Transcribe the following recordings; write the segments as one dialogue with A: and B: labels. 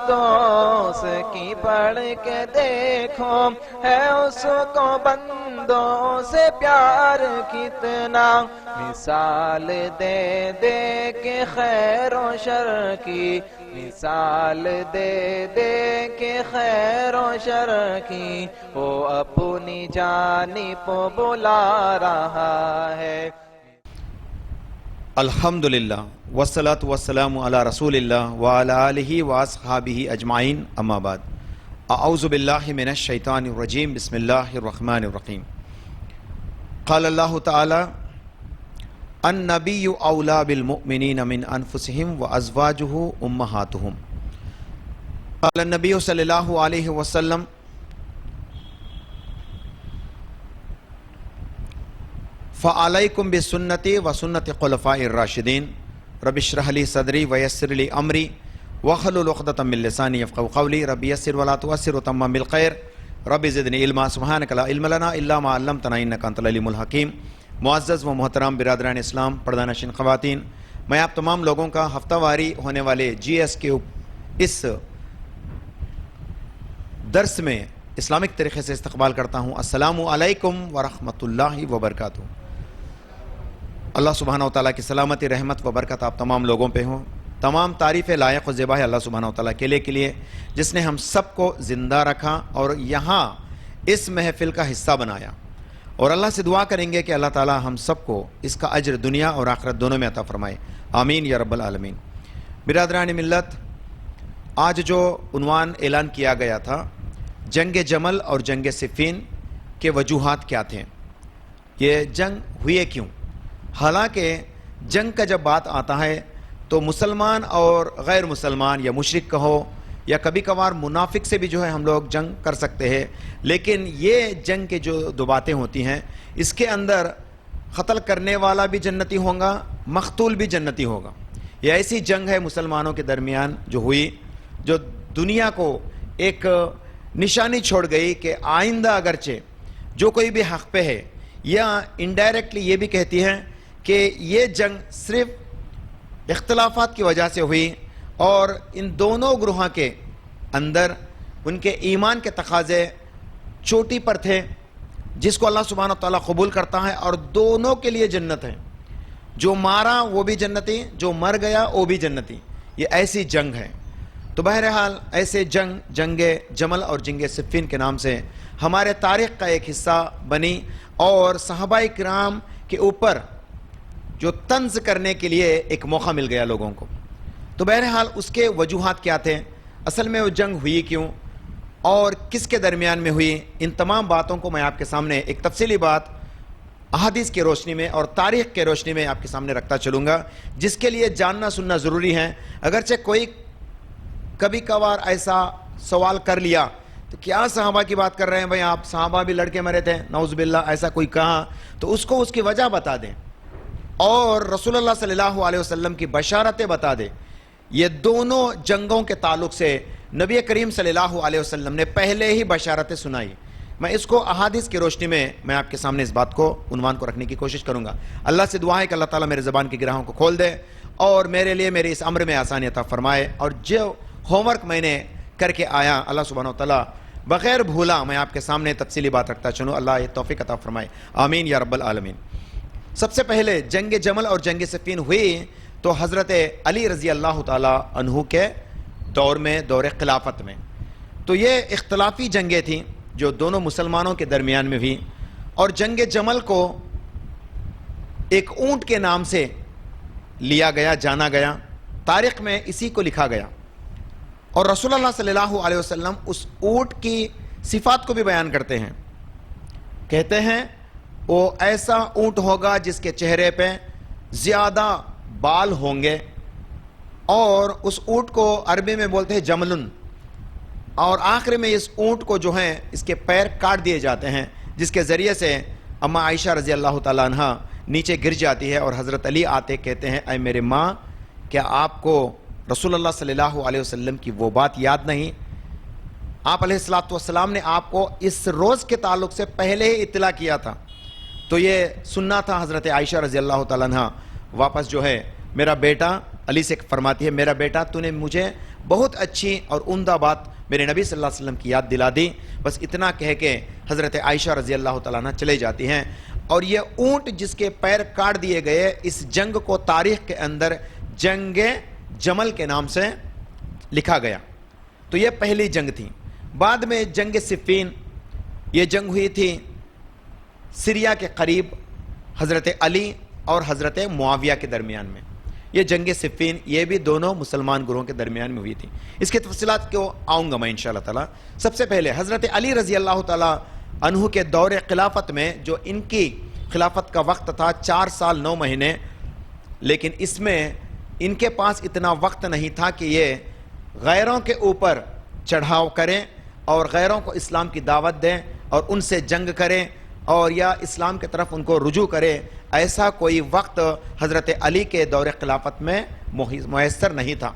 A: دوست کی پڑھ کے دیکھو ہے اس کو بندوں سے پیار کتنا، مثال دے دے کے خیر و شر کی، مثال دے دے کے خیر و شر کی، وہ اپنی جانب بلا رہا ہے۔
B: الحمدللہ والصلاة والسلام علی رسول اللہ وعلی آلہ واصحابہ اجمعین، اما بعد، اعوذ باللہ من الشیطان الرجیم، بسم اللہ الرحمن الرحیم۔ قال اللہ تعالی النبی اولی بالمؤمنین من انفسہم وازواجہ امہاتہم۔ قال النبی صلی اللہ علیہ وسلم فعلیکم بسنتی وسنت خلفاء الراشدین رب اشرح لی صدری ویسر لی امری واحلل عقدۃ من لسانی یفقہوا قولی رب یسر ولا تعسر وتمم بالخیر رب زدنی علما سبحانک لا علم لنا الا ما علمتنا انک انت العلیم الحکیم۔ معزز و محترم برادران اسلام، پردہ نشین خواتین، میں آپ تمام لوگوں کا ہفتہ واری ہونے والے جی ایس کے اس درس میں اسلامک طریقے سے استقبال کرتا ہوں۔ السلام علیکم ورحمۃ اللہ وبرکاتہ۔ اللہ سبحانہ و تعالیٰ کی سلامتی، رحمت و برکت آپ تمام لوگوں پہ ہوں۔ تمام تعریف لائق و زیبا ہے اللہ سبحانہ و تعالیٰ کے لیے جس نے ہم سب کو زندہ رکھا اور یہاں اس محفل کا حصہ بنایا، اور اللہ سے دعا کریں گے کہ اللہ تعالیٰ ہم سب کو اس کا اجر دنیا اور آخرت دونوں میں عطا فرمائے، آمین یا رب العالمین۔ برادران ملت، آج جو عنوان اعلان کیا گیا تھا، جنگ جمل اور جنگ صفین کے وجوہات کیا تھے، یہ جنگ ہوئے کیوں؟ حالانکہ جنگ کا جب بات آتا ہے تو مسلمان اور غیر مسلمان یا مشرک کہو یا کبھی کبھار منافق سے بھی جو ہے ہم لوگ جنگ کر سکتے ہیں، لیکن یہ جنگ کے جو دو باتیں ہوتی ہیں، اس کے اندر قتل کرنے والا بھی جنتی ہوگا، مقتول بھی جنتی ہوگا۔ یہ ایسی جنگ ہے مسلمانوں کے درمیان جو ہوئی، جو دنیا کو ایک نشانی چھوڑ گئی کہ آئندہ اگرچہ جو کوئی بھی حق پہ ہے، یا انڈائریکٹلی یہ بھی کہتی ہے کہ یہ جنگ صرف اختلافات کی وجہ سے ہوئی، اور ان دونوں گروہوں کے اندر ان کے ایمان کے تقاضے چوٹی پر تھے، جس کو اللہ سبحانہ وتعالیٰ قبول کرتا ہے، اور دونوں کے لیے جنت ہے۔ جو مارا وہ بھی جنتی، جو مر گیا وہ بھی جنتی۔ یہ ایسی جنگ ہے۔ تو بہرحال ایسے جنگ جمل اور جنگ صفین کے نام سے ہمارے تاریخ کا ایک حصہ بنی، اور صحابہ کرام کے اوپر جو طنز کرنے کے لیے ایک موقع مل گیا لوگوں کو۔ تو بہرحال اس کے وجوہات کیا تھے، اصل میں وہ جنگ ہوئی کیوں اور کس کے درمیان میں ہوئی، ان تمام باتوں کو میں آپ کے سامنے ایک تفصیلی بات احادیث کی روشنی میں اور تاریخ کے روشنی میں آپ کے سامنے رکھتا چلوں گا، جس کے لیے جاننا سننا ضروری ہے۔ اگرچہ کوئی کبھی کبھار ایسا سوال کر لیا تو کیا صحابہ کی بات کر رہے ہیں بھائی، آپ صحابہ بھی لڑکے مرے تھے، نعوذ باللہ، ایسا کوئی کہا تو اس کو اس کی وجہ بتا دیں، اور رسول اللہ صلی اللہ علیہ وسلم کی بشارتیں بتا دیں۔ یہ دونوں جنگوں کے تعلق سے نبی کریم صلی اللہ علیہ وسلم نے پہلے ہی بشارتیں سنائی۔ میں اس کو احادیث کی روشنی میں آپ کے سامنے اس بات کو عنوان کو رکھنے کی کوشش کروں گا۔ اللہ سے دعا ہے کہ اللہ تعالیٰ میرے زبان کی گراہوں کو کھول دے اور میرے لیے میرے اس امر میں آسانی عطا فرمائے، اور جو ہوم ورک میں نے کر کے آیا اللہ سبحانہ وتعالیٰ بغیر بھولا میں آپ کے سامنے تفصیلی بات رکھتا چلوں، اللہ یہ توفیق عطا فرمائے، آمین یا رب العالمین۔ سب سے پہلے جنگ جمل اور جنگ صفین ہوئی تو حضرت علی رضی اللہ تعالیٰ عنہ کے دور میں، دور خلافت میں۔ تو یہ اختلافی جنگیں تھیں جو دونوں مسلمانوں کے درمیان میں ہوئی، اور جنگ جمل کو ایک اونٹ کے نام سے لیا گیا، جانا گیا، تاریخ میں اسی کو لکھا گیا، اور رسول اللہ صلی اللہ علیہ وسلم اس اونٹ کی صفات کو بھی بیان کرتے ہیں۔ کہتے ہیں وہ ایسا اونٹ ہوگا جس کے چہرے پہ زیادہ بال ہوں گے، اور اس اونٹ کو عربی میں بولتے ہیں جملن، اور آخر میں اس اونٹ کو جو ہے اس کے پیر کاٹ دیے جاتے ہیں، جس کے ذریعے سے اما عائشہ رضی اللہ تعالیٰ عنہ نیچے گر جاتی ہے، اور حضرت علی آتے کہتے ہیں اے میرے ماں، کیا آپ کو رسول اللہ صلی اللہ علیہ وسلم کی وہ بات یاد نہیں؟ آپ علیہ الصلوۃ والسلام نے آپ کو اس روز کے تعلق سے پہلے ہی اطلاع کیا تھا۔ تو یہ سننا تھا حضرت عائشہ رضی اللہ تعالیٰ عنہ، واپس جو ہے میرا بیٹا علی سے فرماتی ہے میرا بیٹا تو نے مجھے بہت اچھی اور عمدہ بات میرے نبی صلی اللہ علیہ وسلم کی یاد دلا دی. بس اتنا کہہ کے حضرت عائشہ رضی اللہ تعالیٰ عنہ چلے جاتی ہیں. اور یہ اونٹ جس کے پیر کاٹ دیے گئے اس جنگ کو تاریخ کے اندر جنگ جمل کے نام سے لکھا گیا. تو یہ پہلی جنگ تھی. بعد میں جنگ صفین، یہ جنگ ہوئی تھی سیریا کے قریب حضرت علی اور حضرت معاویہ کے درمیان میں. یہ جنگ صفین یہ بھی دونوں مسلمان گروہوں کے درمیان میں ہوئی تھی. اس کے تفصیلات کو آؤں گا میں انشاءاللہ تعالی. سب سے پہلے حضرت علی رضی اللہ تعالیٰ عنہ کے دور خلافت میں، جو ان کی خلافت کا وقت تھا 4 سال 9 مہینے، لیکن اس میں ان کے پاس اتنا وقت نہیں تھا کہ یہ غیروں کے اوپر چڑھاؤ کریں اور غیروں کو اسلام کی دعوت دیں اور ان سے جنگ کریں اور یا اسلام کی طرف ان کو رجوع کرے. ایسا کوئی وقت حضرت علی کے دور خلافت میں میسر نہیں تھا.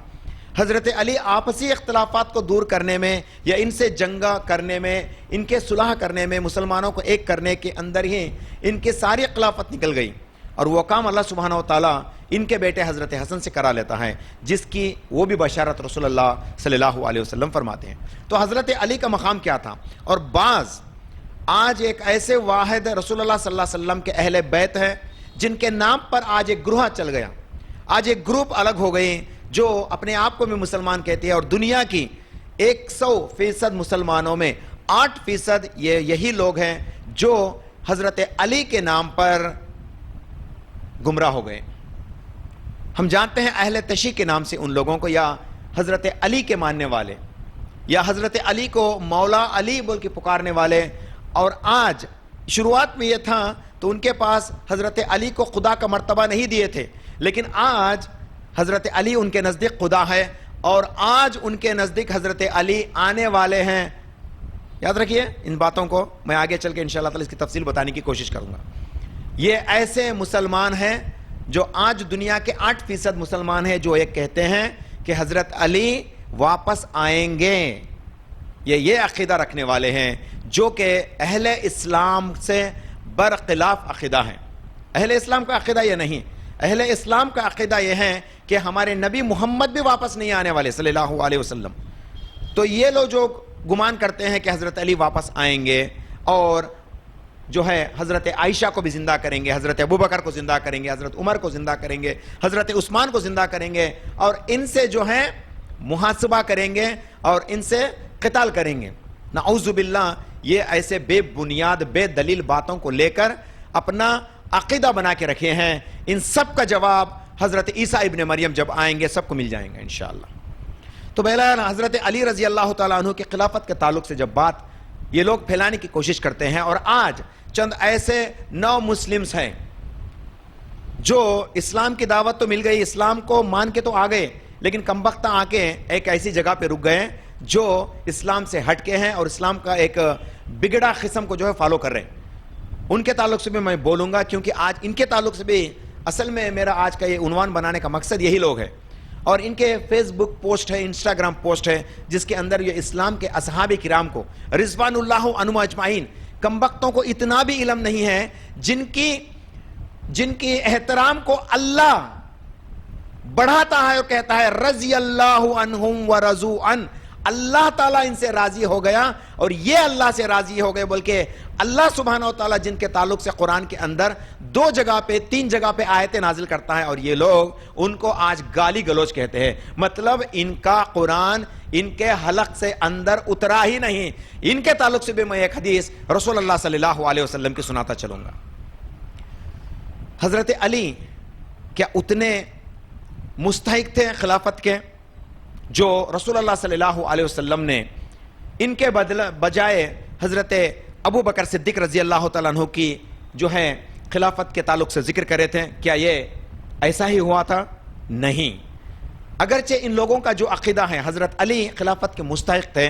B: حضرت علی آپسی اختلافات کو دور کرنے میں یا ان سے جنگا کرنے میں، ان کے صلح کرنے میں، مسلمانوں کو ایک کرنے کے اندر ہی ان کے ساری خلافت نکل گئی. اور وہ کام اللہ سبحانہ و تعالیٰ ان کے بیٹے حضرت حسن سے کرا لیتا ہے، جس کی وہ بھی بشارت رسول اللہ صلی اللہ علیہ وسلم فرماتے ہیں. تو حضرت علی کا مقام کیا تھا؟ اور بعض آج ایک ایسے واحد رسول اللہ صلی اللہ علیہ وسلم کے اہل بیت ہیں جن کے نام پر آج ایک گروہ چل گیا، آج ایک گروپ الگ ہو گئی جو اپنے آپ کو بھی مسلمان کہتے ہیں. اور دنیا کی 100% مسلمانوں میں 8% یہی لوگ ہیں جو حضرت علی کے نام پر گمراہ ہو گئے. ہم جانتے ہیں اہل تشیع کے نام سے ان لوگوں کو، یا حضرت علی کے ماننے والے، یا حضرت علی کو مولا علی بول کے پکارنے والے. اور آج شروعات میں یہ تھا تو ان کے پاس حضرت علی کو خدا کا مرتبہ نہیں دیے تھے، لیکن آج حضرت علی ان کے نزدیک خدا ہے اور آج ان کے نزدیک حضرت علی آنے والے ہیں. یاد رکھیے ان باتوں کو، میں آگے چل کے انشاءاللہ تعالی اس کی تفصیل بتانے کی کوشش کروں گا. یہ ایسے مسلمان ہیں جو آج دنیا کے 8% مسلمان ہیں جو ایک کہتے ہیں کہ حضرت علی واپس آئیں گے. یہ عقیدہ رکھنے والے ہیں جو کہ اہل اسلام سے برخلاف عقیدہ ہیں. اہل اسلام کا عقیدہ یہ نہیں. اہل اسلام کا عقیدہ یہ ہے کہ ہمارے نبی محمد بھی واپس نہیں آنے والے صلی اللہ علیہ وسلم. تو یہ لوگ جو گمان کرتے ہیں کہ حضرت علی واپس آئیں گے اور جو ہے حضرت عائشہ کو بھی زندہ کریں گے، حضرت ابوبکر کو زندہ کریں گے، حضرت عمر کو زندہ کریں گے، حضرت عثمان کو زندہ کریں گے اور ان سے جو ہے محاسبہ کریں گے اور ان سے قتال کریں گے. نعوذ باللہ، یہ ایسے بے بنیاد بے دلیل باتوں کو لے کر اپنا عقیدہ بنا کے رکھے ہیں. ان سب کا جواب حضرت عیسیٰ ابن مریم جب آئیں گے سب کو مل جائیں گے انشاءاللہ. تو بہرحال حضرت علی رضی اللہ تعالیٰ عنہ کے خلافت کے تعلق سے جب بات یہ لوگ پھیلانے کی کوشش کرتے ہیں، اور آج چند ایسے نو مسلمز ہیں جو اسلام کی دعوت تو مل گئی، اسلام کو مان کے تو آ گئے، لیکن کمبختہ آ کے ایک ایسی جگہ پہ رک گئے جو اسلام سے ہٹ کے ہیں اور اسلام کا ایک بگڑا قسم کو جو ہے فالو کر رہے ہیں. ان کے تعلق سے بھی میں بولوں گا، کیونکہ آج ان کے تعلق سے بھی اصل میں میرا آج کا یہ عنوان بنانے کا مقصد یہی لوگ ہے. اور ان کے فیس بک پوسٹ ہے، انسٹاگرام پوسٹ ہے، جس کے اندر یہ اسلام کے اصحاب کرام کو رضوان اللہ عنہم اجمعین، کمبختوں کو اتنا بھی علم نہیں ہے جن کی احترام کو اللہ بڑھاتا ہے اور کہتا ہے رضی اللہ عنہم ورضوا عنہ، اللہ تعالیٰ ان سے راضی ہو گیا اور یہ اللہ سے راضی ہو گئے. بلکہ اللہ سبحانہ و تعالیٰ جن کے تعلق سے قرآن کے اندر 2 جگہ پہ 3 جگہ پہ آیتیں نازل کرتا ہے اور یہ لوگ ان کو آج گالی گلوچ کہتے ہیں. مطلب ان کا قرآن ان کے حلق سے اندر اترا ہی نہیں. ان کے تعلق سے بھی میں ایک حدیث رسول اللہ صلی اللہ علیہ وسلم کی سناتا چلوں گا. حضرت علی کیا اتنے مستحق تھے خلافت کے جو رسول اللہ صلی اللہ علیہ وسلم نے ان کے بجائے حضرت ابو بکر صدیق رضی اللہ تعالیٰ عنہ کی جو ہے خلافت کے تعلق سے ذکر کرے تھے؟ کیا یہ ایسا ہی ہوا تھا؟ نہیں. اگرچہ ان لوگوں کا جو عقیدہ ہے حضرت علی خلافت کے مستحق تھے،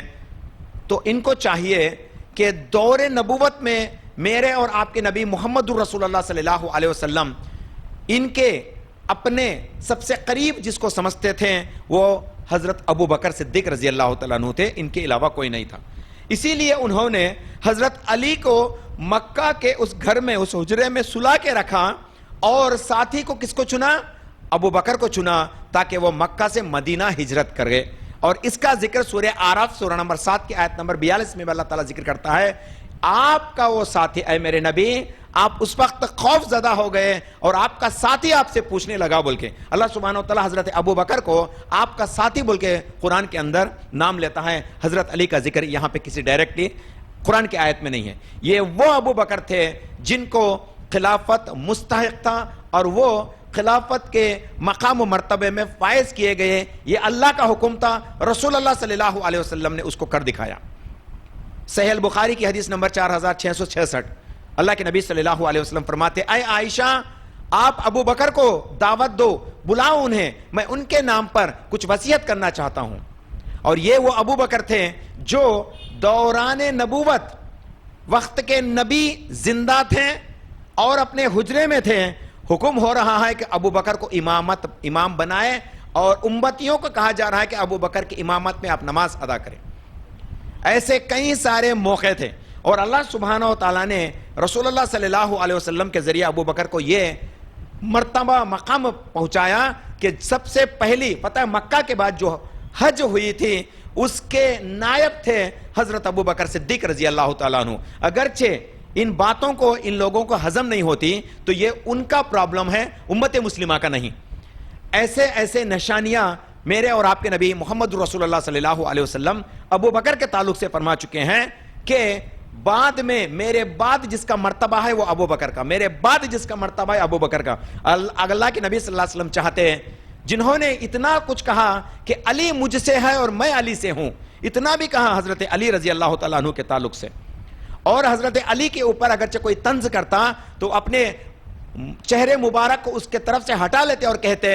B: تو ان کو چاہیے کہ دور نبوت میں میرے اور آپ کے نبی محمد الرسول اللہ صلی اللہ علیہ وسلم ان کے اپنے سب سے قریب جس کو سمجھتے تھے وہ حضرت ابو بکر صدیق رضی اللہ تعالیٰ عنہ تھے، ان کے علاوہ کوئی نہیں تھا. اسی لیے انہوں نے حضرت علی کو مکہ کے اس گھر میں اس حجرے میں سلا کے رکھا اور ساتھی کو کس کو چنا؟ ابو بکر کو چنا، تاکہ وہ مکہ سے مدینہ ہجرت کر گئے. اور اس کا ذکر سورہ آراف سورہ نمبر 7 کی آیت نمبر 42 میں اللہ تعالیٰ ذکر کرتا ہے. آپ کا وہ ساتھی اے میرے نبی، آپ اس وقت خوف زدہ ہو گئے اور آپ کا ساتھی آپ سے پوچھنے لگا بول کے. اللہ سبحانہ و تعالیٰ حضرت ابو بکر کو آپ کا ساتھی بول کے قرآن کے اندر نام لیتا ہے. حضرت علی کا ذکر یہاں پہ کسی ڈائریکٹلی قرآن کی آیت میں نہیں ہے. یہ وہ ابو بکر تھے جن کو خلافت مستحق تھا اور وہ خلافت کے مقام و مرتبے میں فائز کیے گئے. یہ اللہ کا حکم تھا، رسول اللہ صلی اللہ علیہ وسلم نے اس کو کر دکھایا. صحیح البخاری کی حدیث نمبر 4666 اللہ کے نبی صلی اللہ علیہ وسلم فرماتے اے عائشہ آپ ابو بکر کو دعوت دو، بلاؤ انہیں، میں ان کے نام پر کچھ وصیت کرنا چاہتا ہوں. اور یہ وہ ابو بکر تھے جو دوران نبوت وقت کے نبی زندہ تھے اور اپنے حجرے میں تھے. حکم ہو رہا ہے کہ ابو بکر کو امام بنائے اور امتیوں کو کہا جا رہا ہے کہ ابو بکر کی امامت میں آپ نماز ادا کریں. ایسے کئی سارے موقع تھے اور اللہ سبحانہ و تعالیٰ نے رسول اللہ صلی اللہ علیہ وسلم کے ذریعے ابو بکر کو یہ مرتبہ مقام پہنچایا کہ سب سے پہلی پتہ ہے مکہ کے بعد جو حج ہوئی تھی اس کے نائب تھے حضرت ابو بکر صدیق رضی اللہ تعالیٰ عنہ. اگرچہ ان باتوں کو ان لوگوں کو ہضم نہیں ہوتی تو یہ ان کا پرابلم ہے، امت مسلمہ کا نہیں. ایسے ایسے نشانیاں میرے اور آپ کے نبی محمد رسول اللہ صلی اللہ علیہ وسلم ابو بکر کے تعلق سے فرما چکے ہیں کہ بعد میں میرے بعد جس کا مرتبہ ہے وہ ابو بکر کا، میرے بعد جس کا مرتبہ ہے ابو بکر کا. اللہ کے نبی صلی اللہ علیہ وسلم چاہتے ہیں جنہوں نے اتنا کچھ کہا کہ علی مجھ سے ہے اور میں علی سے ہوں، اتنا بھی کہا حضرت علی رضی اللہ تعالیٰ عنہ کے تعلق سے. اور حضرت علی کے اوپر اگرچہ کوئی طنز کرتا تو اپنے چہرے مبارک کو اس کے طرف سے ہٹا لیتے اور کہتے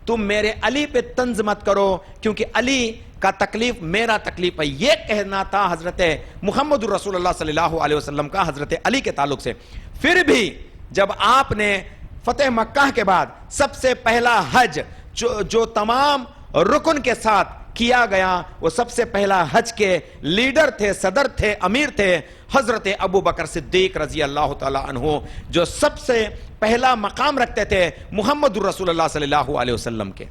B: تم میرے علی پہ طنز مت کرو کیونکہ علی کا تکلیف میرا تکلیف ہے. یہ کہنا تھا حضرت محمد رسول اللہ صلی اللہ علیہ وسلم کا حضرت علی کے تعلق سے. پھر بھی جب آپ نے فتح مکہ کے بعد سب سے پہلا حج جو تمام رکن کے ساتھ کیا گیا، وہ سب سے پہلا حج کے لیڈر تھے، صدر تھے، امیر تھے حضرت ابو بکر صدیق رضی اللہ تعالی عنہ، جو سب سے پہلا مقام رکھتے تھے محمد رسول اللہ صلی اللہ علیہ وسلم کے.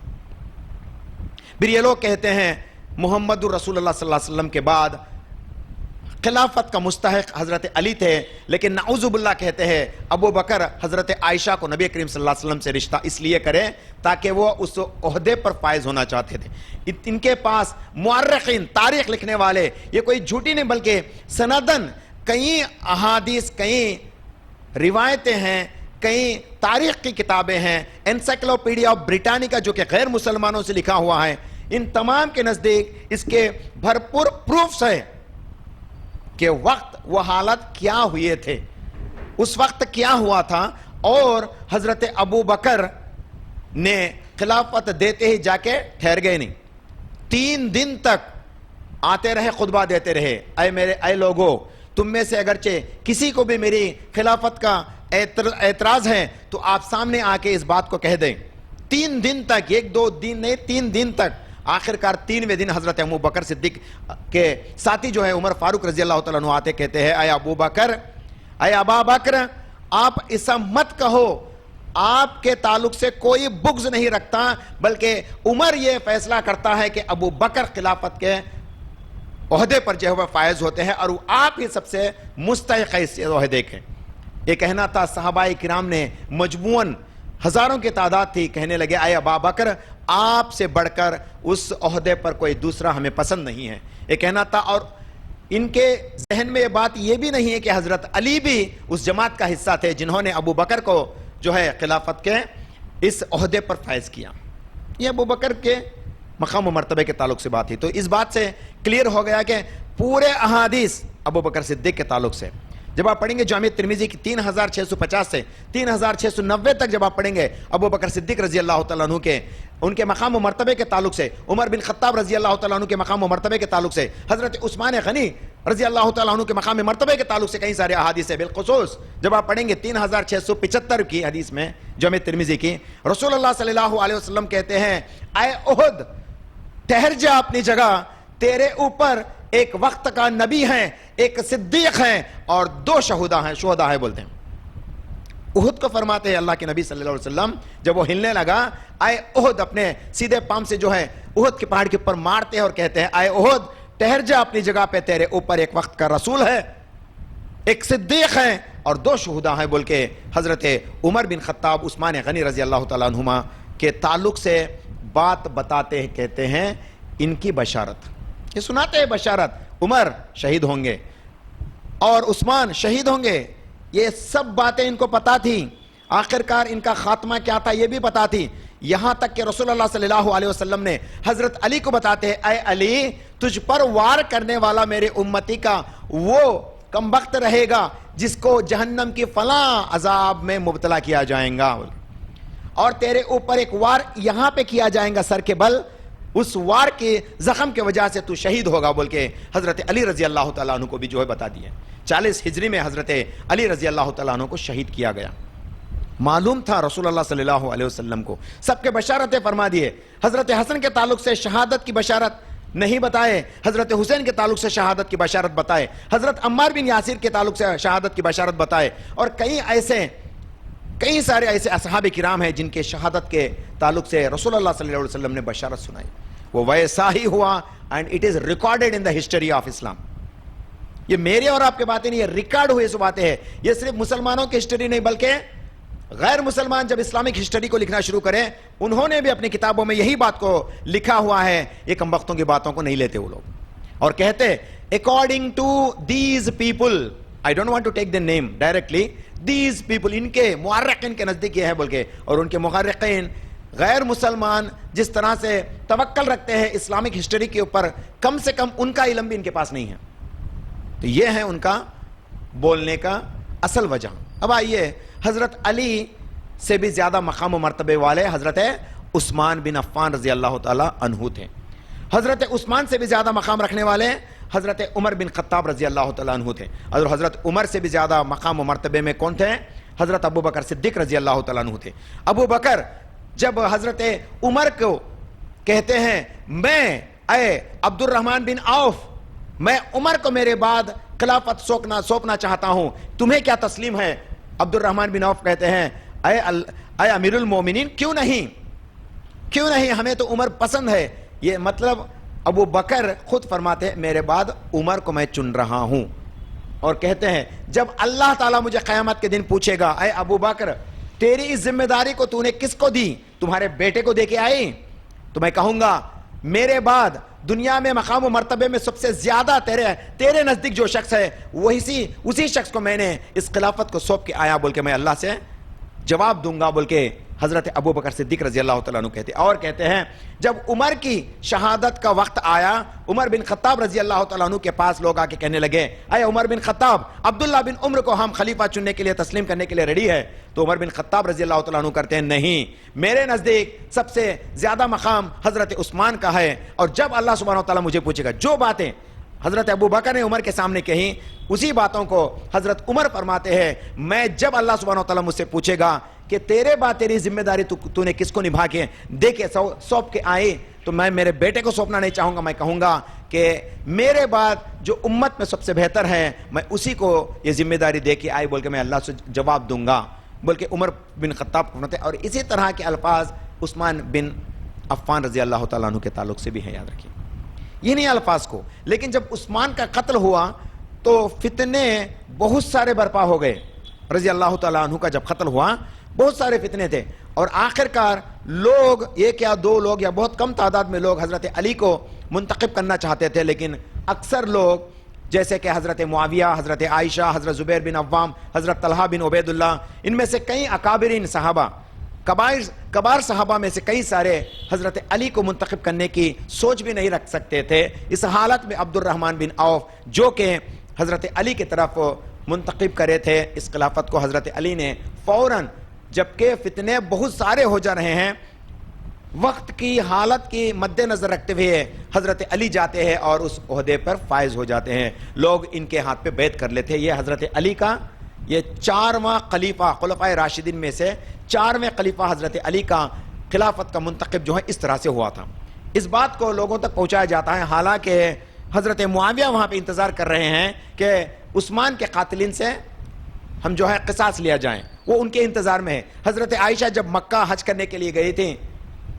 B: پھر یہ لوگ کہتے ہیں محمد رسول اللہ صلی اللہ علیہ وسلم کے بعد خلافت کا مستحق حضرت علی تھے، لیکن نعوذ باللہ کہتے ہیں ابو بکر حضرت عائشہ کو نبی کریم صلی اللہ علیہ وسلم سے رشتہ اس لیے کرے تاکہ وہ اس عہدے پر فائز ہونا چاہتے تھے. ان کے پاس مورخین، تاریخ لکھنے والے، یہ کوئی جھوٹی نہیں بلکہ سندن کئی احادیث، کئی روایتیں ہیں، کئی تاریخ کی کتابیں ہیں. انسائکلوپیڈیا آف بریٹانیکا جو کہ غیر مسلمانوں سے لکھا ہوا ہے، ان تمام کے نزدیک اس کے بھرپور پروفز ہیں کہ وقت وہ حالت کیا ہوئے تھے، اس وقت کیا ہوا تھا. اور حضرت ابو بکر نے خلافت دیتے ہی جا کے ٹھہر گئے نہیں، 3 دن تک آتے رہے، خطبہ دیتے رہے اے لوگوں، تم میں سے اگرچہ کسی کو بھی میری خلافت کا اعتراض ہے تو آپ سامنے آ کے اس بات کو کہہ دیں. 3 دن تک، 1-2 دن نہیں، 3 دن تک. آخرکار 3ویں دن حضرت ابو بکر صدیق کے ساتھی جو ہے عمر فاروق رضی اللہ تعالیٰ عنہ آتے کہتے ہیں اے ابو بکر، اے ابا بکر، آپ ایسا مت کہو، آپ کے تعلق سے کوئی بغض نہیں رکھتا، بلکہ عمر یہ فیصلہ کرتا ہے کہ ابو بکر خلافت کے عہدے پر جو ہے فائز ہوتے ہیں اور آپ ہی سب سے مستحق ہے اس عہدے کے. یہ کہنا تھا. صحابہ کرام نے مجموعاً ہزاروں کی تعداد تھی، کہنے لگے اے ابا بکر، آپ سے بڑھ کر اس عہدے پر کوئی دوسرا ہمیں پسند نہیں ہے. یہ کہنا تھا. اور ان کے ذہن میں یہ بات یہ بھی نہیں ہے کہ حضرت علی بھی اس جماعت کا حصہ تھے جنہوں نے ابو بکر کو جو ہے خلافت کے اس عہدے پر فائز کیا. یہ ابو بکر کے مقام و مرتبے کے تعلق سے بات تھی. تو اس بات سے کلیئر ہو گیا کہ پورے احادیث ابو بکر صدیق کے تعلق سے جب آپ پڑھیں گے جامع ترمذی کی 3650 سے 3690 تک جب آپ پڑھیں گے ابو بکر صدیق رضی اللہ تعالیٰ عنہ کے ان کے مقام و مرتبے کے تعلق سے، عمر بن خطاب رضی اللہ تعالیٰ عنہ کے مقام و مرتبے کے تعلق سے، حضرت عثمان غنی رضی اللہ تعالیٰ عنہ کے مقام مرتبے کے تعلق سے کئی سارے احادیث ہیں. بالخصوص جب آپ پڑھیں گے 3675 کی حدیث میں جامع ترمذی کی، رسول اللہ صلی اللہ علیہ وسلم کہتے ہیں اے احد، ٹھہر جا اپنی جگہ، تیرے اوپر ایک وقت کا نبی ہے، ایک صدیق ہے اور 2 شہداء ہیں بولتے ہیں. احد کو فرماتے ہیں اللہ کے نبی صلی اللہ علیہ وسلم جب وہ ہلنے لگا، اے احد، اپنے سیدھے پام سے جو ہے احد کے پہاڑ کے اوپر مارتے ہیں اور کہتے ہیں اے احد ٹھہر جا اپنی جگہ پہ، تیرے اوپر ایک وقت کا رسول ہے، ایک صدیق ہے اور 2 شہداء ہیں، بول کے حضرت عمر بن خطاب عثمان غنی رضی اللہ تعالیٰ عنہما کے تعلق سے بات بتاتے ہیں، کہتے ہیں ان کی بشارت، یہ سناتے ہیں بشارت، عمر شہید ہوں گے اور عثمان شہید ہوں گے، یہ سب باتیں ان کو پتا تھی، آخرکار ان کا خاتمہ کیا تھا یہ بھی پتا تھی، یہاں تک کہ رسول اللہ صلی اللہ علیہ وسلم نے حضرت علی کو بتاتے ہیں اے علی تجھ پر وار کرنے والا میرے امتی کا وہ کم بخت رہے گا جس کو جہنم کی فلاں عذاب میں مبتلا کیا جائیں گا، اور تیرے اوپر ایک وار یہاں پہ کیا جائیں گا سر کے بل، اس وار کے زخم کے وجہ سے تو شہید ہوگا، بول کے حضرت علی رضی اللہ تعالیٰ عنہ کو بھی جو ہے بتا دیا۔ 40 ہجری میں حضرت علی رضی اللہ تعالیٰ عنہ کو شہید کیا گیا۔ معلوم تھا رسول اللہ صلی اللہ علیہ وسلم کو، سب کے بشارتیں فرما دیے، حضرت حسن کے تعلق سے شہادت کی بشارت نہیں بتائے، حضرت حسین کے تعلق سے شہادت کی بشارت بتائے، حضرت عمار بن یاسر کے تعلق سے شہادت کی بشارت بتائے، اور کئی سارے ایسے اصحاب کرام ہیں جن کے شہادت کے تعلق سے رسول اللہ صلی اللہ علیہ وسلم نے بشارت سنائی، وہ ویسا ہی ہوا، and it is recorded in the history of Islam. یہ میرے اور آپ کے باتیں نہیں، یہ ریکارڈ ہوئے سو باتیں ہیں، یہ صرف مسلمانوں کی ہسٹری نہیں بلکہ غیر مسلمان جب اسلامک ہسٹری کو لکھنا شروع کریں انہوں نے بھی اپنی کتابوں میں یہی بات کو لکھا ہوا ہے، یہ کمبختوں کی باتوں کو نہیں لیتے وہ لوگ، اور کہتے according to these people, I don't want to take the name directly, these people، ان کے مورخین کے نزدیک یہ ہے بول کے، اور ان کے مورخین غیر مسلمان جس طرح سے توکل رکھتے ہیں اسلامک ہسٹری کے اوپر، کم سے کم ان کا علم بھی ان کے پاس نہیں ہے، تو یہ ہے ان کا بولنے کا اصل وجہ۔ اب آئیے، حضرت علی سے بھی زیادہ مقام و مرتبے والے حضرت عثمان بن عفان رضی اللہ تعالیٰ عنہ تھے، حضرت عثمان سے بھی زیادہ مقام رکھنے والے حضرت عمر بن خطاب رضی اللہ تعالیٰ عنہ تھے، اور حضرت عمر سے بھی زیادہ مقام و مرتبے میں کون تھے؟ حضرت ابو بکر صدیق رضی اللہ تعالیٰ عنہ تھے۔ ابو بکر جب حضرت عمر کو کہتے ہیں میں اے عبد الرحمن بن عوف، میں عمر کو میرے بعد خلافت سونپنا چاہتا ہوں، تمہیں کیا تسلیم ہے؟ عبد الرحمن بن عوف کہتے ہیں اے امیر المومنین کیوں نہیں، ہمیں تو عمر پسند ہے، یہ مطلب ابو بکر خود فرماتے ہیں میرے بعد عمر کو میں چن رہا ہوں، اور کہتے ہیں جب اللہ تعالیٰ مجھے قیامت کے دن پوچھے گا اے ابو بکر تیری اس ذمہ داری کو تو نے کس کو دی؟ تمہارے بیٹے کو دے کے آئی؟ تو میں کہوں گا میرے بعد دنیا میں مقام و مرتبے میں سب سے زیادہ تیرے نزدیک جو شخص ہے اسی شخص کو میں نے اس خلافت کو سونپ کے آیا بول کے میں اللہ سے جواب دوں گا، بول کے حضرت ابو بکر صدیق رضی اللہ تعالیٰ عنہ کہتے، اور کہتے ہیں جب عمر کی شہادت کا وقت آیا، عمر بن خطاب رضی اللہ تعالیٰ عنہ کے پاس لوگ آ کے کہنے لگے اے عمر بن خطاب، عبداللہ بن عمر کو ہم خلیفہ چننے کے لیے تسلیم کرنے کے لیے ریڈی ہے، تو عمر بن خطاب رضی اللہ تعالیٰ عنہ کرتے ہیں نہیں، میرے نزدیک سب سے زیادہ مقام حضرت عثمان کا ہے، اور جب اللہ سبحانہ وتعالیٰ مجھے پوچھے گا جو باتیں حضرت ابو بکر نے عمر کے سامنے کہیں اسی باتوں کو حضرت عمر فرماتے ہیں، میں جب اللہ سبحانہ وتعالیٰ مجھ سے پوچھے گا کہ تیرے بعد تیری ذمہ داری تو نے کس کو نبھا کے دے کے سونپ کے آئی، تو میں میرے بیٹے کو سونپنا نہیں چاہوں گا، میں کہوں گا کہ میرے بعد جو امت میں سب سے بہتر ہے میں اسی کو یہ ذمہ داری دے کے آئی بول کے میں اللہ سے جواب دوں گا، بول کے عمر بن خطاب کو فرماتے ہیں، اور اسی طرح کے الفاظ عثمان بن عفان رضی اللہ تعالیٰ عنہ کے تعلق سے بھی ہیں، یاد رکھیے یہ نہیں الفاظ کو۔ لیکن جب عثمان کا قتل ہوا تو فتنے بہت سارے برپا ہو گئے، رضی اللہ تعالیٰ عنہ کا جب قتل ہوا بہت سارے فتنے تھے، اور آخرکار لوگ ایک یا دو لوگ یا بہت کم تعداد میں لوگ حضرت علی کو منتخب کرنا چاہتے تھے، لیکن اکثر لوگ جیسے کہ حضرت معاویہ، حضرت عائشہ، حضرت زبیر بن عوام، حضرت طلحہ بن عبید اللہ، ان میں سے کئی اکابرین صحابہ، کبار صحابہ میں سے کئی سارے حضرت علی کو منتخب کرنے کی سوچ بھی نہیں رکھ سکتے تھے۔ اس حالت میں عبد الرحمن بن عوف جو کہ حضرت علی کی طرف منتخب کرے تھے اس خلافت کو، حضرت علی نے فوراً، جبکہ فتنے بہت سارے ہو جا رہے ہیں، وقت کی حالت کی مد نظر رکھتے ہوئے حضرت علی جاتے ہیں اور اس عہدے پر فائز ہو جاتے ہیں، لوگ ان کے ہاتھ پہ بیعت کر لیتے ہیں۔ یہ حضرت علی کا یہ 4واں خلیفہ، خلفائے راشدین میں سے 4ویں خلیفہ حضرت علی کا خلافت کا منتخب جو ہے اس طرح سے ہوا تھا۔ اس بات کو لوگوں تک پہنچایا جاتا ہے، حالانکہ حضرت معاویہ وہاں پہ انتظار کر رہے ہیں کہ عثمان کے قاتلین سے ہم جو ہے قصاص لیا جائیں، وہ ان کے انتظار میں ہے. حضرت عائشہ جب مکہ حج کرنے کے لیے گئی تھیں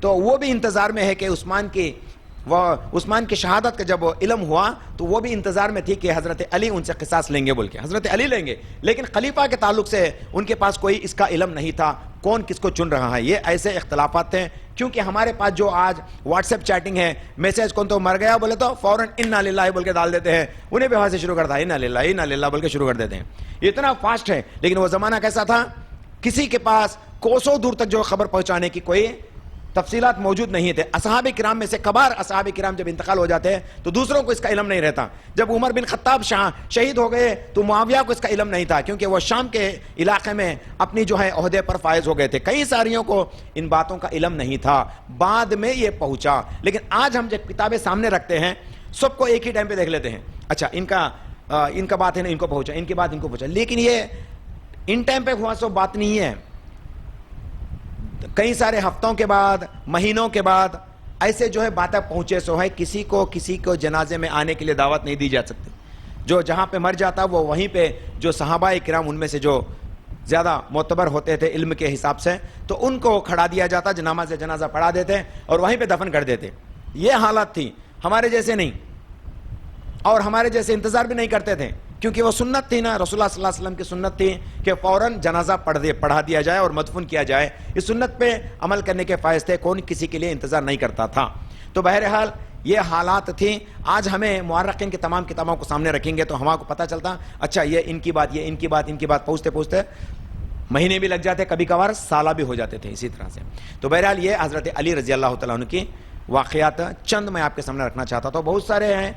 B: تو وہ بھی انتظار میں ہے کہ عثمان کی شہادت کا جب علم ہوا تو وہ بھی انتظار میں تھی کہ حضرت علی ان سے قصاص لیں گے بول کے. حضرت علی لیں گے, لیکن خلیفہ کے تعلق سے ان کے پاس کوئی اس کا علم نہیں تھا کون کس کو چن رہا ہے. یہ ایسے اختلافات تھے, کیونکہ ہمارے پاس جو آج واٹس ایپ چیٹنگ ہے, میسج کون تو مر گیا بولے تو فوراً انا للہ بول کے ڈال دیتے ہیں, انہیں بھی وہاں سے شروع کرتا ہے انا للہ بول کے شروع کر دیتے ہیں. اتنا فاسٹ ہے. لیکن وہ زمانہ کیسا تھا, کسی کے پاس کوسوں دور تک جو خبر پہنچانے کی کوئی تفصیلات موجود نہیں تھے. اصحاب کرام میں سے کبار اصحاب کرام جب انتقال ہو جاتے ہیں تو دوسروں کو اس کا علم نہیں رہتا. جب عمر بن خطاب شہید ہو گئے تو معاویہ کو اس کا علم نہیں تھا, کیونکہ وہ شام کے علاقے میں اپنی جو ہے عہدے پر فائز ہو گئے تھے. کئی ساریوں کو ان باتوں کا علم نہیں تھا, بعد میں یہ پہنچا. لیکن آج ہم جب کتابیں سامنے رکھتے ہیں سب کو ایک ہی ٹائم پہ دیکھ لیتے ہیں, اچھا ان کا بات ہے نا, ان کو پہنچا, ان کی بات ان کو پہنچا. لیکن یہ ان ٹائم پہ ہوا سو بات نہیں ہے. کئی سارے ہفتوں کے بعد, مہینوں کے بعد ایسے جو ہے باتیں پہنچے سو ہے. کسی کو جنازے میں آنے کے لیے دعوت نہیں دی جا سکتی. جو جہاں پہ مر جاتا وہ وہیں پہ جو صحابہ کرام ان میں سے جو زیادہ معتبر ہوتے تھے علم کے حساب سے, تو ان کو کھڑا دیا جاتا, نماز جنازہ پڑھا دیتے اور وہیں پہ دفن کر دیتے. یہ حالت تھی. ہمارے جیسے نہیں, اور ہمارے جیسے انتظار بھی نہیں کرتے تھے, کیونکہ وہ سنت تھی نا, رسول اللہ صلی اللہ علیہ وسلم کی سنت تھی کہ فوراً جنازہ پڑھا دیا جائے اور مدفن کیا جائے. اس سنت پہ عمل کرنے کے فائز تھے, کون کسی کے لیے انتظار نہیں کرتا تھا. تو بہرحال یہ حالات تھیں. آج ہمیں مورخین کی تمام کتابوں کو سامنے رکھیں گے تو ہمارے کو پتہ چلتا اچھا یہ ان کی بات, یہ ان کی بات پوچھتے مہینے بھی لگ جاتے, کبھی کبھار سالہ بھی ہو جاتے تھے اسی طرح سے. تو بہرحال یہ حضرت علی رضی اللہ تعالیٰ عنہ کی واقعات چند میں آپ کے سامنے رکھنا چاہتا تھا. بہت سارے ہیں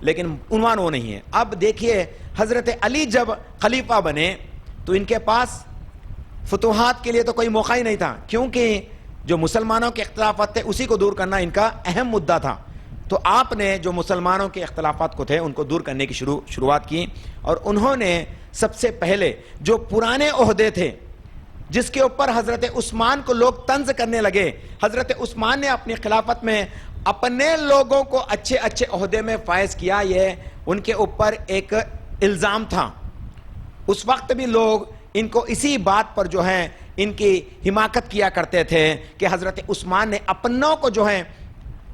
B: لیکن عنوان وہ نہیں ہے. اب دیکھیے حضرت علی جب خلیفہ بنے تو ان کے پاس فتوحات کے لیے تو کوئی موقع ہی نہیں تھا, کیونکہ جو مسلمانوں کے اختلافات تھے اسی کو دور کرنا ان کا اہم مدعا تھا. تو آپ نے جو مسلمانوں کے اختلافات کو تھے ان کو دور کرنے کی شروعات کی, اور انہوں نے سب سے پہلے جو پرانے عہدے تھے جس کے اوپر حضرت عثمان کو لوگ طنز کرنے لگے, حضرت عثمان نے اپنی خلافت میں اپنے لوگوں کو اچھے عہدے میں فائز کیا. یہ ان کے اوپر ایک الزام تھا. اس وقت بھی لوگ ان کو اسی بات پر جو ہے ان کی حماقت کیا کرتے تھے کہ حضرت عثمان نے اپنوں کو جو ہے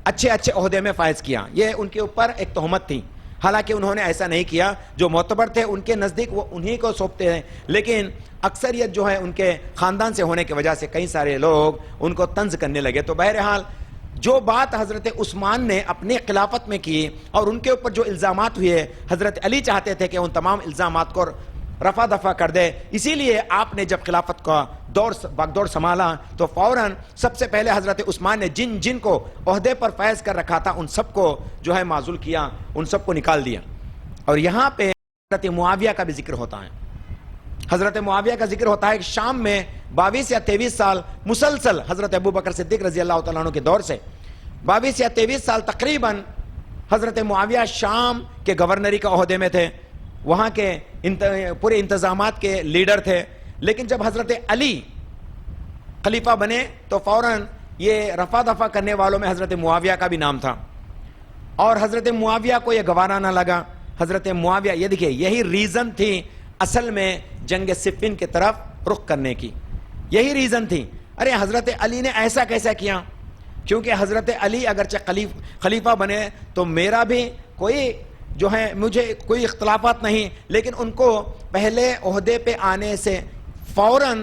B: اچھے عہدے میں فائز کیا. یہ ان کے اوپر ایک تہمت تھی. حالانکہ انہوں نے ایسا نہیں کیا, جو معتبر تھے ان کے نزدیک وہ انہی کو سونپتے ہیں, لیکن اکثریت جو ہے ان کے خاندان سے ہونے کی وجہ سے کئی سارے لوگ ان کو طنز کرنے لگے. تو بہرحال جو بات حضرت عثمان نے اپنی خلافت میں کی اور ان کے اوپر جو الزامات ہوئے, حضرت علی چاہتے تھے کہ ان تمام الزامات کو رفع دفع کر دے. اسی لیے آپ نے جب خلافت کا باغدور سنبھالا تو فوراً سب سے پہلے حضرت عثمان نے جن کو عہدے پر فائز کر رکھا تھا ان سب کو جو ہے معزول کیا, ان سب کو نکال دیا. اور یہاں پہ حضرت معاویہ کا بھی ذکر ہوتا ہے. حضرت معاویہ کا ذکر ہوتا ہے کہ شام میں 22 یا 23 سال مسلسل حضرت ابوبکر صدیق رضی اللہ تعالیٰ عنہ کے دور سے 22 یا 23 سال تقریباً حضرت معاویہ شام کے گورنری کا عہدے میں تھے, وہاں کے پورے انتظامات کے لیڈر تھے. لیکن جب حضرت علی خلیفہ بنے تو فوراً یہ رفع دفع کرنے والوں میں حضرت معاویہ کا بھی نام تھا, اور حضرت معاویہ کو یہ گوارا نہ لگا. حضرت معاویہ, یہ دیکھیے یہی ریزن تھی اصل میں جنگ صفین کی طرف رخ کرنے کی, یہی ریزن تھی. ارے حضرت علی نے ایسا کیسا کیا, کیونکہ حضرت علی اگرچہ خلیفہ بنے تو میرا بھی کوئی جو ہے مجھے کوئی اختلافات نہیں, لیکن ان کو پہلے عہدے پہ آنے سے فوراً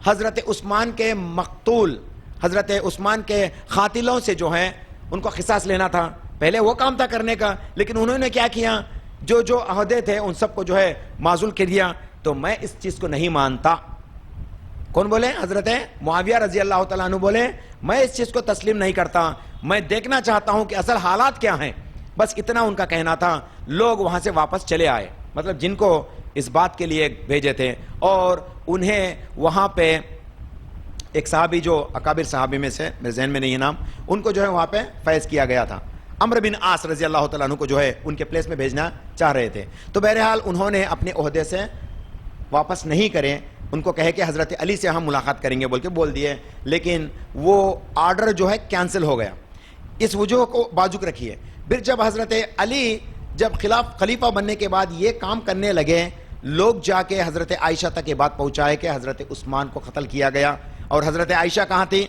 B: حضرت عثمان کے مقتول, حضرت عثمان کے قاتلوں سے جو ہے ان کو قصاص لینا تھا. پہلے وہ کام تھا کرنے کا, لیکن انہوں نے کیا کیا, جو عہدے تھے ان سب کو جو ہے معزول کر دیا. تو میں اس چیز کو نہیں مانتا. کون بولے؟ حضرت معاویہ رضی اللہ تعالیٰ عنہ بولے میں اس چیز کو تسلیم نہیں کرتا, میں دیکھنا چاہتا ہوں کہ اصل حالات کیا ہیں. بس اتنا ان کا کہنا تھا. لوگ وہاں سے واپس چلے آئے, مطلب جن کو اس بات کے لیے بھیجے تھے, اور انہیں وہاں پہ ایک صحابی جو اکابر صحابی میں سے, میرے ذہن میں نہیں ہے نام, ان کو جو ہے وہاں پہ فیض کیا گیا تھا. عمرو بن عاص رضی اللہ تعالیٰ عنہ کو جو ہے ان کے پلیس میں بھیجنا چاہ رہے تھے. تو بہرحال انہوں نے اپنے عہدے سے واپس نہیں کرے, ان کو کہے کہ حضرت علی سے ہم ملاقات کریں گے بول دیے, لیکن وہ آرڈر جو ہے کینسل ہو گیا. اس وجہ کو بازو رکھیے. پھر جب حضرت علی جب خلیفہ بننے کے بعد یہ کام کرنے لگے, لوگ جا کے حضرت عائشہ تک یہ بات پہنچائے کہ حضرت عثمان کو قتل کیا گیا. اور حضرت عائشہ کہاں تھی؟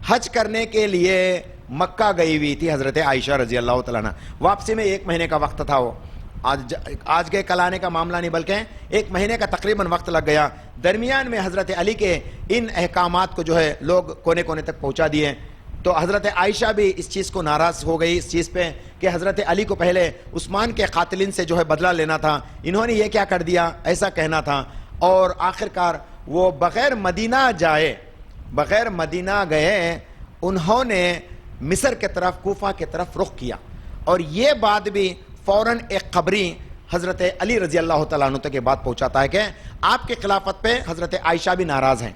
B: حج کرنے کے لیے مکہ گئی ہوئی تھی حضرت عائشہ رضی اللہ تعالیٰ عنہ. واپسی میں 1 مہینے کا وقت تھا. وہ آج گئے کل آنے کا معاملہ نہیں، بلکہ 1 مہینے کا تقریباً وقت لگ گیا. درمیان میں حضرت علی کے ان احکامات کو جو ہے لوگ کونے کونے تک پہنچا دیے. تو حضرت عائشہ بھی اس چیز کو ناراض ہو گئی، اس چیز پہ کہ حضرت علی کو پہلے عثمان کے قاتلین سے جو ہے بدلہ لینا تھا، انہوں نے یہ کیا کر دیا، ایسا کہنا تھا. اور آخرکار وہ بغیر مدینہ گئے انہوں نے مصر کے طرف، کوفہ کے طرف رخ کیا. اور یہ بات بھی فوراً ایک خبری حضرت علی رضی اللہ تعالیٰ عنہ تک یہ بات پہنچاتا ہے کہ آپ کی خلافت پہ حضرت عائشہ بھی ناراض ہیں.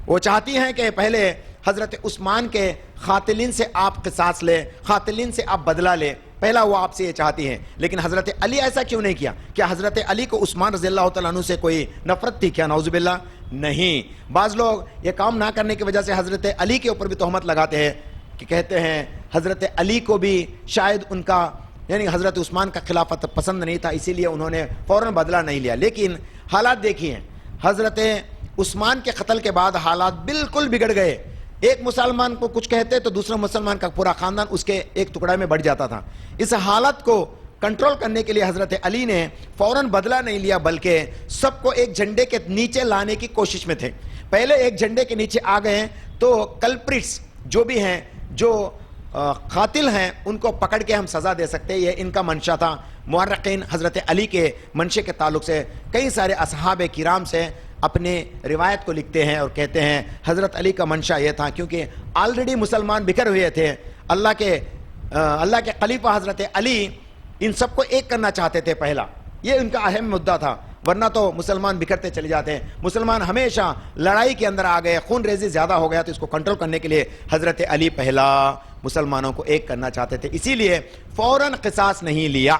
B: وہ چاہتی ہیں کہ پہلے حضرت عثمان کے قاتلین سے آپ قصاص لے، قاتلین سے آپ بدلہ لے، پہلا وہ آپ سے یہ چاہتی ہیں. لیکن حضرت علی ایسا کیوں نہیں کیا؟ کیا حضرت علی کو عثمان رضی اللہ تعالیٰ عنہ سے کوئی نفرت تھی کیا؟ نعوذ باللہ نہیں. بعض لوگ یہ کام نہ کرنے کی وجہ سے حضرت علی کے اوپر بھی تہمت لگاتے ہیں کہ کہتے ہیں حضرت علی کو بھی شاید ان کا یعنی حضرت عثمان کا خلافت پسند نہیں تھا، اسی لیے انہوں نے فوراً بدلہ نہیں لیا. لیکن حالات دیکھیے، حضرت عثمان کے قتل کے بعد حالات بالکل بگڑ گئے. ایک مسلمان کو کچھ کہتے تو دوسرا مسلمان کا پورا خاندان اس کے ایک ٹکڑے میں بڑھ جاتا تھا. اس حالت کو کنٹرول کرنے کے لیے حضرت علی نے فوراً بدلہ نہیں لیا، بلکہ سب کو ایک جھنڈے کے نیچے لانے کی کوشش میں تھے. پہلے ایک جھنڈے کے نیچے آ گئے تو کلپریٹس جو بھی ہیں، جو قاتل ہیں، ان کو پکڑ کے ہم سزا دے سکتے ہیں، یہ ان کا منشا تھا. مورخین حضرت علی کے منشے کے تعلق سے کئی سارے اصحاب کرام سے اپنے روایت کو لکھتے ہیں اور کہتے ہیں حضرت علی کا منشا یہ تھا، کیونکہ آلریڈی مسلمان بکھر ہوئے تھے. اللہ کے خلیفہ حضرت علی ان سب کو ایک کرنا چاہتے تھے. پہلا یہ ان کا اہم مدعا تھا، ورنہ تو مسلمان بکھرتے چلے جاتے ہیں. مسلمان ہمیشہ لڑائی کے اندر آ گئے، خون ریزی زیادہ ہو گیا، تو اس کو کنٹرول کرنے کے لیے حضرت علی پہلا مسلمانوں کو ایک کرنا چاہتے تھے، اسی لیے فوراً قصاص نہیں لیا.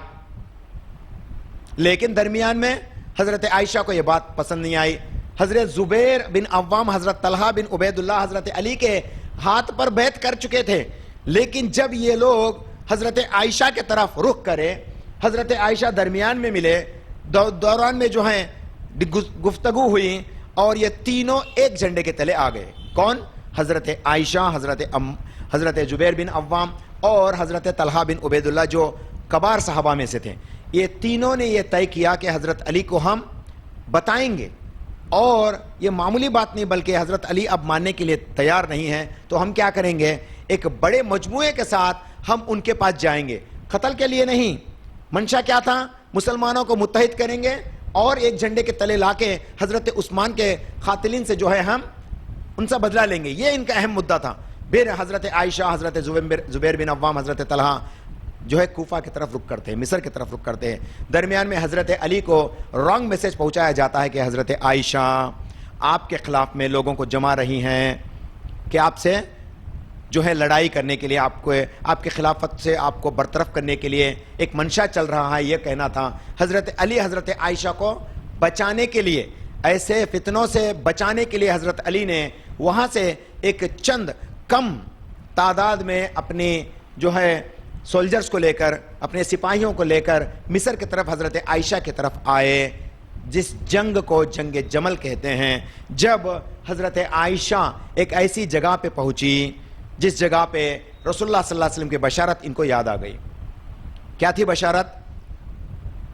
B: لیکن درمیان میں حضرت عائشہ کو یہ بات پسند نہیں آئی. حضرت زبیر بن عوام، حضرت طلحہ بن عبید اللہ حضرت علی کے ہاتھ پر بیعت کر چکے تھے. لیکن جب یہ لوگ حضرت عائشہ کے طرف رخ کرے، حضرت عائشہ درمیان میں ملے، دوران میں جو ہیں گفتگو ہوئی اور یہ تینوں ایک جھنڈے کے تلے آ گئے. کون؟ حضرت عائشہ، حضرت زبیر بن عوام اور حضرت طلحہ بن عبید اللہ، جو کبار صحابہ میں سے تھے. یہ تینوں نے یہ طے کیا کہ حضرت علی کو ہم بتائیں گے، اور یہ معمولی بات نہیں بلکہ حضرت علی اب ماننے کے لیے تیار نہیں ہیں، تو ہم کیا کریں گے، ایک بڑے مجموعے کے ساتھ ہم ان کے پاس جائیں گے. قتل کے لیے نہیں، منشا کیا تھا، مسلمانوں کو متحد کریں گے اور ایک جھنڈے کے تلے لا کے حضرت عثمان کے قاتلین سے جو ہے ہم ان سے بدلہ لیں گے. یہ ان کا اہم مدعا تھا. پھر حضرت عائشہ، حضرت زبیر بن عوام، حضرت طلحہ جو ہے کوفہ کی طرف رخ کرتے ہیں، مصر کی طرف رخ کرتے ہیں. درمیان میں حضرت علی کو رانگ میسج پہنچایا جاتا ہے کہ حضرت عائشہ آپ کے خلاف میں لوگوں کو جما رہی ہیں کہ آپ سے جو ہے لڑائی کرنے کے لیے، آپ کے خلافت سے آپ کو برطرف کرنے کے لیے ایک منشا چل رہا ہے، یہ کہنا تھا. حضرت علی حضرت عائشہ کو بچانے کے لیے، ایسے فتنوں سے بچانے کے لیے حضرت علی نے وہاں سے ایک چند کم تعداد میں اپنی جو ہے سولجرز کو لے کر، اپنے سپاہیوں کو لے کر مصر کی طرف حضرت عائشہ کی طرف آئے، جس جنگ کو جنگ جمل کہتے ہیں. جب حضرت عائشہ ایک ایسی جگہ پہ پہنچی جس جگہ پہ رسول اللہ صلی اللہ علیہ وسلم کی بشارت ان کو یاد آ گئی. کیا تھی بشارت؟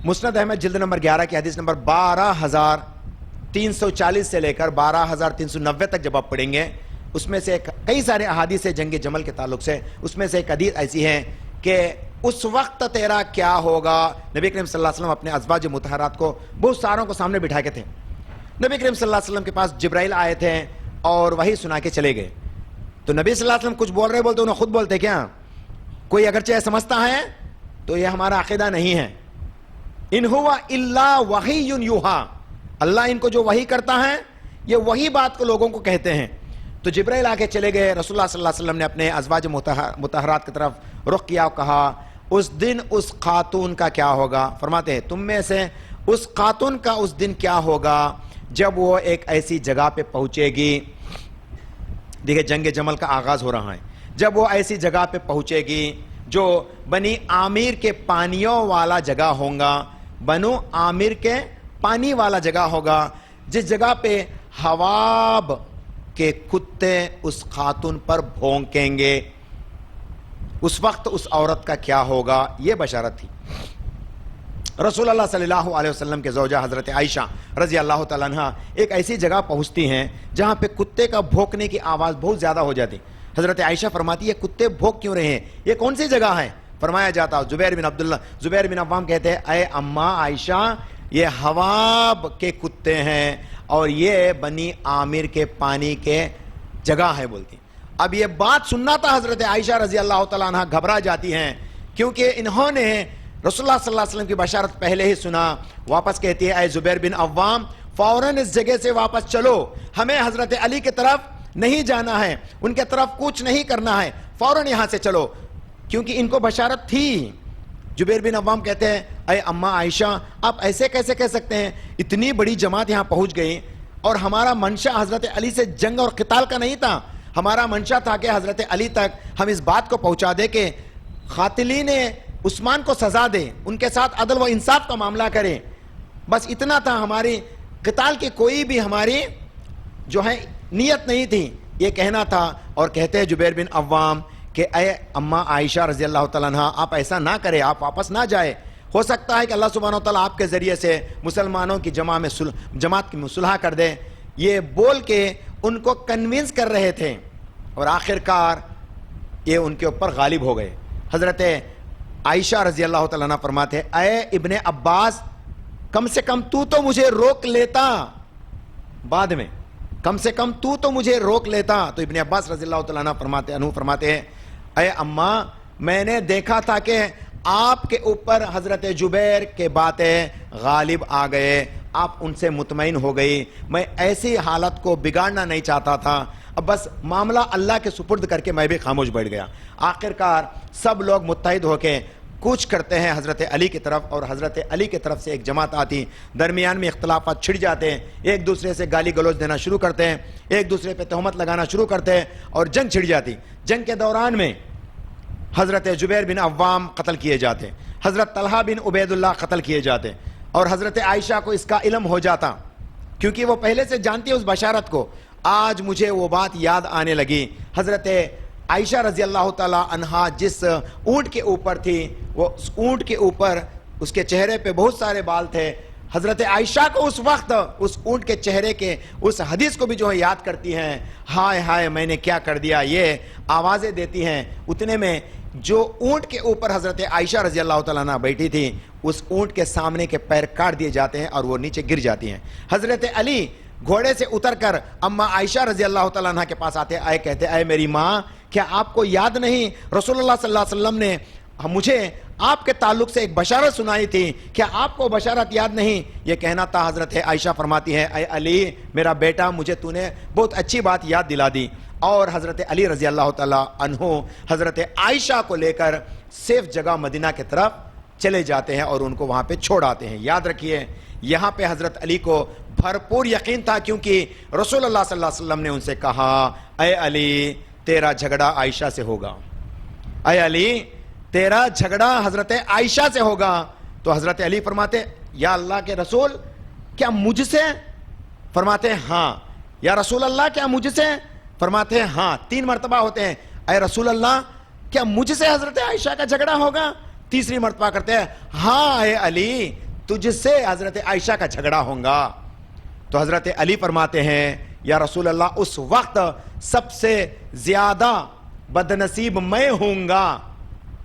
B: مسند احمد جلد نمبر 11 کی حدیث نمبر 12340 سے لے کر 12390 تک جب آپ پڑھیں گے، اس میں سے کئی سارے احادیث جنگ جمل کے تعلق سے. اس میں سے ایک حدیث ایسی ہے کہ اس وقت تیرا کیا ہوگا. نبی کریم صلی اللہ علیہ وسلم اپنے ازواج مطہرات کو بہت ساروں کو سامنے بٹھا کے تھے. نبی کریم صلی اللہ علیہ وسلم کے پاس جبرائیل آئے تھے اور وہی سنا کے چلے گئے. تو نبی صلی اللہ علیہ وسلم کچھ بول رہے بولتے انہیں خود بولتے کیا؟ کوئی اگرچہ سمجھتا ہے تو یہ ہمارا عقیدہ نہیں ہے. ان ہوا الا وحی یوحا، اللہ ان کو جو وحی کرتا ہے یہ وہی بات کو لوگوں کو کہتے ہیں. تو جبرائیل آ کے چلے گئے. رسول اللہ صلی اللہ علیہ وسلم نے اپنے ازواج مطہرات کی طرف رخ کیا اور کہا اس دن اس خاتون کا کیا ہوگا. فرماتے ہیں تم میں سے اس خاتون کا اس دن کیا ہوگا جب وہ ایک ایسی جگہ پہ پہنچے گی. دیکھیں جنگ جمل کا آغاز ہو رہا ہے. جب وہ ایسی جگہ پہ پہنچے گی جو بنی عامر کے پانیوں والا جگہ ہوگا، بنو عامر کے پانی والا جگہ ہوگا جس جگہ پہ حواب کے کتے اس خاتون پر بھونکیں گے، اس وقت اس عورت کا کیا ہوگا، یہ بشارت تھی۔ رسول اللہ صلی اللہ علیہ وسلم کے زوجہ حضرت عائشہ رضی اللہ تعالیٰ عنہ ایک ایسی جگہ پہنچتی ہیں جہاں پہ کتے کا بھونکنے کی آواز بہت زیادہ ہو جاتی۔ حضرت عائشہ فرماتی ہے کتے بھونک کیوں رہے ہیں، یہ کون سی جگہ ہے؟ فرمایا جاتا زبیر بن عوام کہتے ہیں اے اماں عائشہ یہ حواب کے کتے ہیں اور یہ بنی عامر کے پانی کے جگہ ہے بولتی۔ اب یہ بات سننا تھا حضرت عائشہ رضی اللہ تعالیٰ عنہ گھبرا جاتی ہیں، کیونکہ انہوں نے رسول اللہ صلی اللہ علیہ وسلم کی بشارت پہلے ہی سنا۔ واپس کہتی ہے اے زبیر بن عوام فوراً اس جگہ سے واپس چلو، ہمیں حضرت علی کی طرف نہیں جانا ہے، ان کے طرف کچھ نہیں کرنا ہے، فوراً یہاں سے چلو، کیونکہ ان کو بشارت تھی۔ زبیر بن عوام کہتے ہیں اے اماں عائشہ آپ ایسے کیسے کہہ سکتے ہیں، اتنی بڑی جماعت یہاں پہنچ گئی اور ہمارا منشا حضرت علی سے جنگ اور قتال کا نہیں تھا، ہمارا منشا تھا کہ حضرت علی تک ہم اس بات کو پہنچا دے کہ قاتلین عثمان کو سزا دے، ان کے ساتھ عدل و انصاف کا معاملہ کرے، بس اتنا تھا، ہماری قتال کی کوئی بھی ہماری جو ہے نیت نہیں تھی، یہ کہنا تھا۔ اور کہتے ہیں زبیر بن عوام کہ اے اماں عائشہ رضی اللہ تعالیٰ عنہ آپ ایسا نہ کرے، آپ واپس نہ جائے، ہو سکتا ہے کہ اللہ سبحانہ وتعالیٰ آپ کے ذریعے سے مسلمانوں کی جماعت کی صلح کر دے، یہ بول کے ان کو کنونس کر رہے تھے، اور آخر کار یہ ان کے اوپر غالب ہو گئے۔ حضرت عائشہ رضی اللہ تعالیٰ عنہ فرماتے ہیں اے ابن عباس کم سے کم تو مجھے روک لیتا، بعد میں کم سے کم تو مجھے روک لیتا۔ تو ابن عباس رضی اللہ تعالیٰ عنہ فرماتے ہیں اے اماں میں نے دیکھا تھا کہ آپ کے اوپر حضرت زبیر کے باتیں غالب آ گئے، آپ ان سے مطمئن ہو گئی، میں ایسی حالت کو بگاڑنا نہیں چاہتا تھا، اب بس معاملہ اللہ کے سپرد کر کے میں بھی خاموش بیٹھ گیا۔ آخر کار سب لوگ متحد ہو کے کوچ کرتے ہیں حضرت علی کی طرف، اور حضرت علی کی طرف سے ایک جماعت آتی، درمیان میں اختلافات چھڑ جاتے ہیں، ایک دوسرے سے گالی گلوچ دینا شروع کرتے ہیں، ایک دوسرے پہ تہمت لگانا شروع کرتے ہیں، اور جنگ چھڑ جاتی۔ جنگ کے دوران میں حضرت زبیر بن عوام قتل کیے جاتے، حضرت طلحہ بن عبید اللہ قتل کیے جاتے، اور حضرت عائشہ کو اس کا علم ہو جاتا، کیونکہ وہ پہلے سے جانتی ہے اس بشارت کو۔ آج مجھے وہ بات یاد آنے لگی، حضرت عائشہ رضی اللہ تعالی عنہا جس اونٹ کے اوپر تھی، وہ اس اونٹ کے اوپر اس کے چہرے پہ بہت سارے بال تھے، حضرت عائشہ کو اس وقت اس اونٹ کے چہرے کے اس حدیث کو بھی جو ہے یاد کرتی ہیں، ہائے ہائے میں نے کیا کر دیا، یہ آوازیں دیتی ہیں۔ اتنے میں جو اونٹ کے اوپر حضرت عائشہ رضی اللہ تعالیٰ عنہ بیٹھی تھی، اس اونٹ کے سامنے کے پیر کاٹ دیے جاتے ہیں اور وہ نیچے گر جاتی ہیں۔ حضرت علی گھوڑے سے اتر کر اما عائشہ رضی اللہ تعالیٰ عنہ کے پاس آتے آئے، کہتے اے میری ماں کیا آپ کو یاد نہیں رسول اللہ صلی اللہ علیہ وسلم نے مجھے آپ کے تعلق سے ایک بشارت سنائی تھی، کیا آپ کو بشارت یاد نہیں؟ یہ کہنا تھا، حضرت عائشہ فرماتی ہے اے علی میرا بیٹا مجھے تو نے بہت اچھی بات یاد دلا دی، اور حضرت علی رضی اللہ تعالیٰ عنہ حضرت عائشہ کو لے کر سیف جگہ مدینہ کی طرف چلے جاتے ہیں اور ان کو وہاں پہ چھوڑ آتے ہیں۔ یاد رکھیے یہاں پہ حضرت علی کو بھرپور یقین تھا، کیونکہ رسول اللہ صلی اللہ علیہ وسلم نے ان سے کہا اے علی تیرا جھگڑا عائشہ سے ہوگا، اے علی تیرا جھگڑا حضرت عائشہ سے ہوگا۔ تو حضرت علی فرماتے یا اللہ کے رسول کیا مجھ سے؟ فرماتے ہاں۔ یا رسول اللہ کیا مجھ سے؟ فرماتے ہاں۔ 3 مرتبہ ہوتے ہیں، اے رسول اللہ کیا مجھ سے حضرت عائشہ کا جھگڑا ہوگا؟ تیسری مرتبہ کرتے ہیں ہاں اے علی تجھ سے حضرت عائشہ کا جھگڑا ہوگا۔ تو حضرت علی فرماتے ہیں یا رسول اللہ اس وقت سب سے زیادہ بدنصیب میں ہوں گا،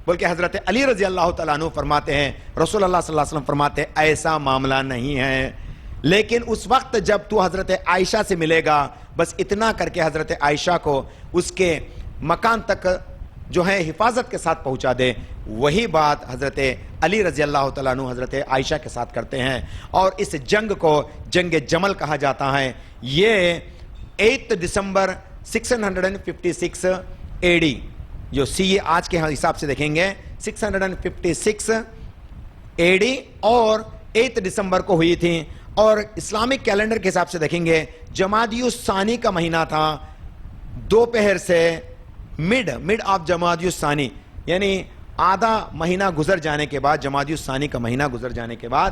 B: بلکہ حضرت علی رضی اللہ تعالیٰ عنہ فرماتے ہیں رسول اللہ صلی اللہ علیہ وسلم فرماتے ہیں ایسا معاملہ نہیں ہے، لیکن اس وقت جب تو حضرت عائشہ سے ملے گا بس اتنا کر کے حضرت عائشہ کو اس کے مکان تک جو ہے حفاظت کے ساتھ پہنچا دے۔ وہی بات حضرت علی رضی اللہ تعالیٰ عنہ حضرت عائشہ کے ساتھ کرتے ہیں، اور اس جنگ کو جنگ جمل کہا جاتا ہے۔ یہ 8 دسمبر 656 AD جو آج کے حساب سے دیکھیں گے 656 AD اور 8 دسمبر کو ہوئی تھی، اور اسلامک کیلنڈر کے حساب سے دیکھیں گے جمادی الثانی کا مہینہ تھا، دوپہر سے مڈ آف جمادی الثانی، یعنی آدھا مہینہ گزر جانے کے بعد، جمادی الثانی کا مہینہ گزر جانے کے بعد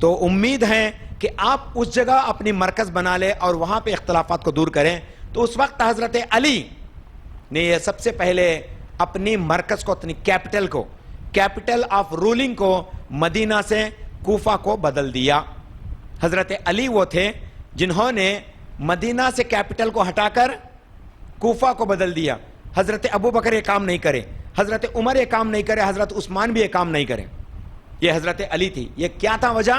B: تو امید ہے کہ آپ اس جگہ اپنی مرکز بنا لیں اور وہاں پہ اختلافات کو دور کریں. تو اس وقت حضرت علی نے یہ سب سے پہلے اپنی مرکز کو، اپنی کیپٹل کو، کیپٹل آف رولنگ کو مدینہ سے کوفہ کو بدل دیا. حضرت علی وہ تھے جنہوں نے مدینہ سے کیپٹل کو ہٹا کر کوفہ کو بدل دیا. حضرت ابو بکر یہ کام نہیں کرے، حضرت عمر یہ کام نہیں کرے، حضرت عثمان بھی یہ کام نہیں کرے. یہ حضرت علی تھی. یہ کیا تھا وجہ؟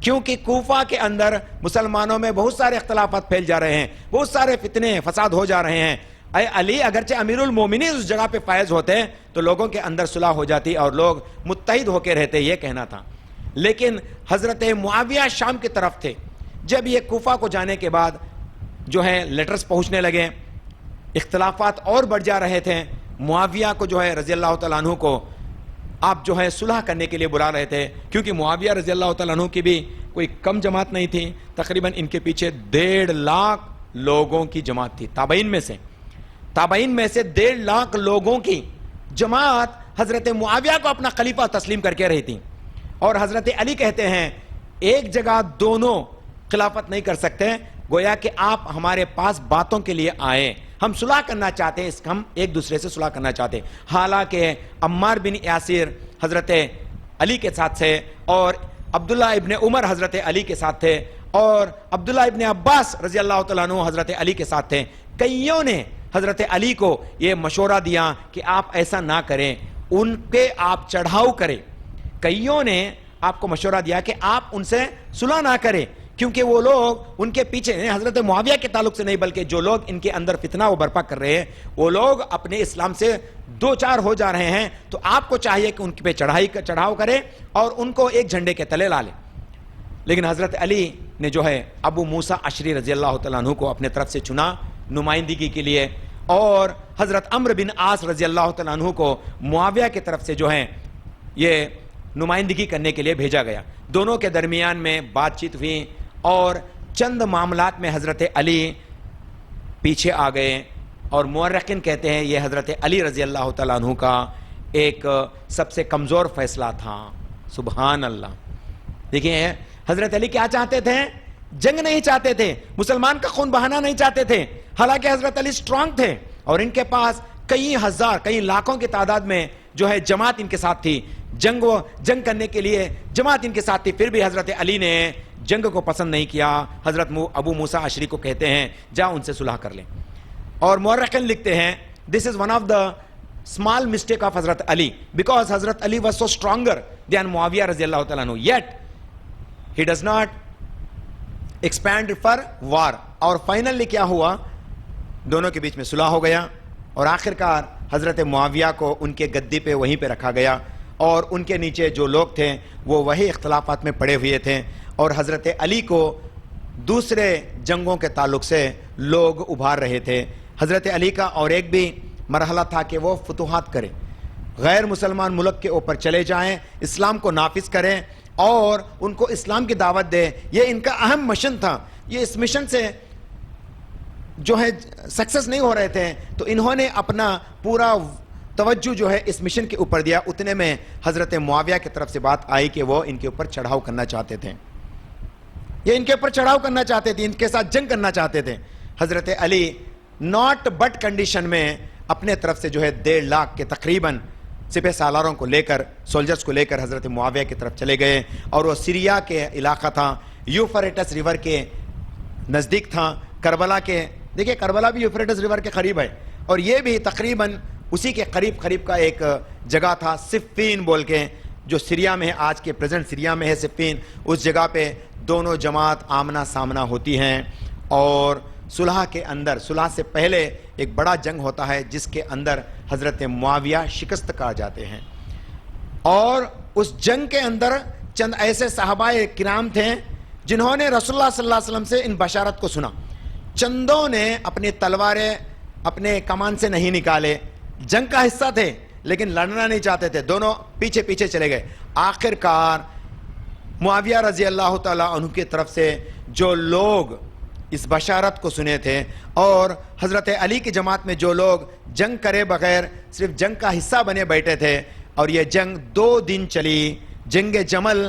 B: کیونکہ کوفہ کے اندر مسلمانوں میں بہت سارے اختلافات پھیل جا رہے ہیں، بہت سارے فتنے فساد ہو جا رہے ہیں. اے علی اگرچہ امیر المومنین اس جگہ پہ فائز ہوتے تو لوگوں کے اندر صلح ہو جاتی اور لوگ متحد ہو کے رہتے، یہ کہنا تھا. لیکن حضرت معاویہ شام کی طرف تھے. جب یہ کوفہ کو جانے کے بعد جو ہے لیٹرز پہنچنے لگے، اختلافات اور بڑھ جا رہے تھے. معاویہ کو جو ہے رضی اللہ تعالیٰ عنہ کو آپ جو ہے صلح کرنے کے لیے بلا رہے تھے، کیونکہ معاویہ رضی اللہ تعالیٰ عنہ کی بھی کوئی کم جماعت نہیں تھی. تقریباً ان کے پیچھے 1.5 لاکھ لوگوں کی جماعت تھی. تابعین میں سے 1.5 لاکھ لوگوں کی جماعت حضرت معاویہ کو اپنا خلیفہ تسلیم کر کے رہی تھی. اور حضرت علی کہتے ہیں ایک جگہ دونوں خلافت نہیں کر سکتے، گویا کہ آپ ہمارے پاس باتوں کے لیے آئے، ہم صلح کرنا چاہتے ہیں، ہم ایک دوسرے سے صلح کرنا چاہتے ہیں. حالانکہ عمار بن یاسر حضرت علی کے ساتھ تھے، اور عبداللہ ابن عمر حضرت علی کے ساتھ تھے، اور عبداللہ ابن عباس رضی اللہ تعالیٰ عنہ حضرت علی کے ساتھ تھے. کئیوں نے حضرت علی کو یہ مشورہ دیا کہ آپ ایسا نہ کریں، ان کے آپ چڑھاؤ کریں. کئیوں نے آپ کو مشورہ دیا کہ آپ ان سے صلح نہ کریں، کیونکہ وہ لوگ ان کے پیچھے ہیں. حضرت معاویہ کے تعلق سے نہیں، بلکہ جو لوگ ان کے اندر فتنہ و برپا کر رہے ہیں وہ لوگ اپنے اسلام سے دو چار ہو جا رہے ہیں. تو آپ کو چاہیے کہ ان پہ چڑھاؤ کرے اور ان کو ایک جھنڈے کے تلے لا لے. لیکن حضرت علی نے جو ہے ابو موسیٰ اشعری رضی اللہ تعالیٰ عنہ کو اپنے طرف سے چنا نمائندگی کے لیے، اور حضرت عمرو بن عاص رضی اللہ تعالیٰ عنہ کو معاویہ کی طرف سے جو ہے یہ نمائندگی کرنے کے لیے بھیجا گیا. دونوں کے درمیان میں بات چیت ہوئی اور چند معاملات میں حضرت علی پیچھے آ گئے، اور مورخین کہتے ہیں یہ حضرت علی رضی اللہ تعالیٰ عنہ کا ایک سب سے کمزور فیصلہ تھا. سبحان اللہ. دیکھیں حضرت علی کیا چاہتے تھے؟ جنگ نہیں چاہتے تھے، مسلمان کا خون بہانا نہیں چاہتے تھے. حالانکہ حضرت علی اسٹرانگ تھے اور ان کے پاس کئی ہزار کئی لاکھوں کی تعداد میں جو ہے جماعت ان کے ساتھ تھی، جنگ کرنے کے لیے جماعت ان کے ساتھ تھی. پھر بھی حضرت علی نے جنگ کو پسند نہیں کیا. حضرت ابو موسیٰ اشعری کو کہتے ہیں جا ان سے صلح کر لیں. اور مورخین لکھتے ہیں this is one of the small mistake of حضرت علی, because حضرت علی was so stronger than معاویہ رضی اللہ تعالیٰ عنہ, yet he does not expand for war. اور فائنلی کیا ہوا؟ دونوں کے بیچ میں صلح ہو گیا اور آخر کار حضرت معاویہ کو ان کے گدی پہ وہیں پہ رکھا گیا, اور ان کے نیچے جو لوگ تھے وہ وہی اختلافات میں پڑے ہوئے تھے. اور حضرت علی کو دوسرے جنگوں کے تعلق سے لوگ ابھار رہے تھے. حضرت علی کا اور ایک بھی مرحلہ تھا کہ وہ فتوحات کریں, غیر مسلمان ملک کے اوپر چلے جائیں, اسلام کو نافذ کریں اور ان کو اسلام کی دعوت دیں. یہ ان کا اہم مشن تھا. یہ اس مشن سے جو ہے سکسس نہیں ہو رہے تھے, تو انہوں نے اپنا پورا توجہ جو ہے اس مشن کے اوپر دیا. اتنے میں حضرت معاویہ کی طرف سے بات آئی کہ وہ ان کے اوپر چڑھاؤ کرنا چاہتے تھے, یہ ان کے اوپر چڑھاؤ کرنا چاہتے تھے, ان کے ساتھ جنگ کرنا چاہتے تھے. حضرت علی ناٹ بٹ کنڈیشن میں اپنے طرف سے جو ہے 1.5 لاکھ کے تقریباً سپہ سالاروں کو لے کر, سولجرز کو لے کر حضرت معاویہ کی طرف چلے گئے. اور وہ سیریا کے علاقہ تھا, یوفریٹس ریور کے نزدیک تھا, کربلا کے, دیکھیں کربلا بھی یوفریٹس ریور کے قریب ہے, اور یہ بھی تقریباً اسی کے قریب کا ایک جگہ تھا, صفین بول کے, جو سیریا میں ہے, آج کے پریزنٹ سیریا میں ہے صفین. اس جگہ پہ دونوں جماعت آمنا سامنا ہوتی ہیں, اور صلح کے اندر, صلح سے پہلے ایک بڑا جنگ ہوتا ہے جس کے اندر حضرت معاویہ شکست کھا جاتے ہیں. اور اس جنگ کے اندر چند ایسے صحابہ کرام تھے جنہوں نے رسول اللہ صلی اللہ علیہ وسلم سے ان بشارت کو سنا. چندوں نے اپنی تلواریں اپنے کمان سے نہیں نکالے, جنگ کا حصہ تھے لیکن لڑنا نہیں چاہتے تھے, دونوں پیچھے پیچھے چلے گئے. آخر کار معاویہ رضی اللہ تعالیٰ عنہ کی طرف سے جو لوگ اس بشارت کو سنے تھے, اور حضرت علی کی جماعت میں جو لوگ جنگ کرے بغیر صرف جنگ کا حصہ بنے بیٹھے تھے, اور یہ جنگ 2 دن چلی. جنگ جمل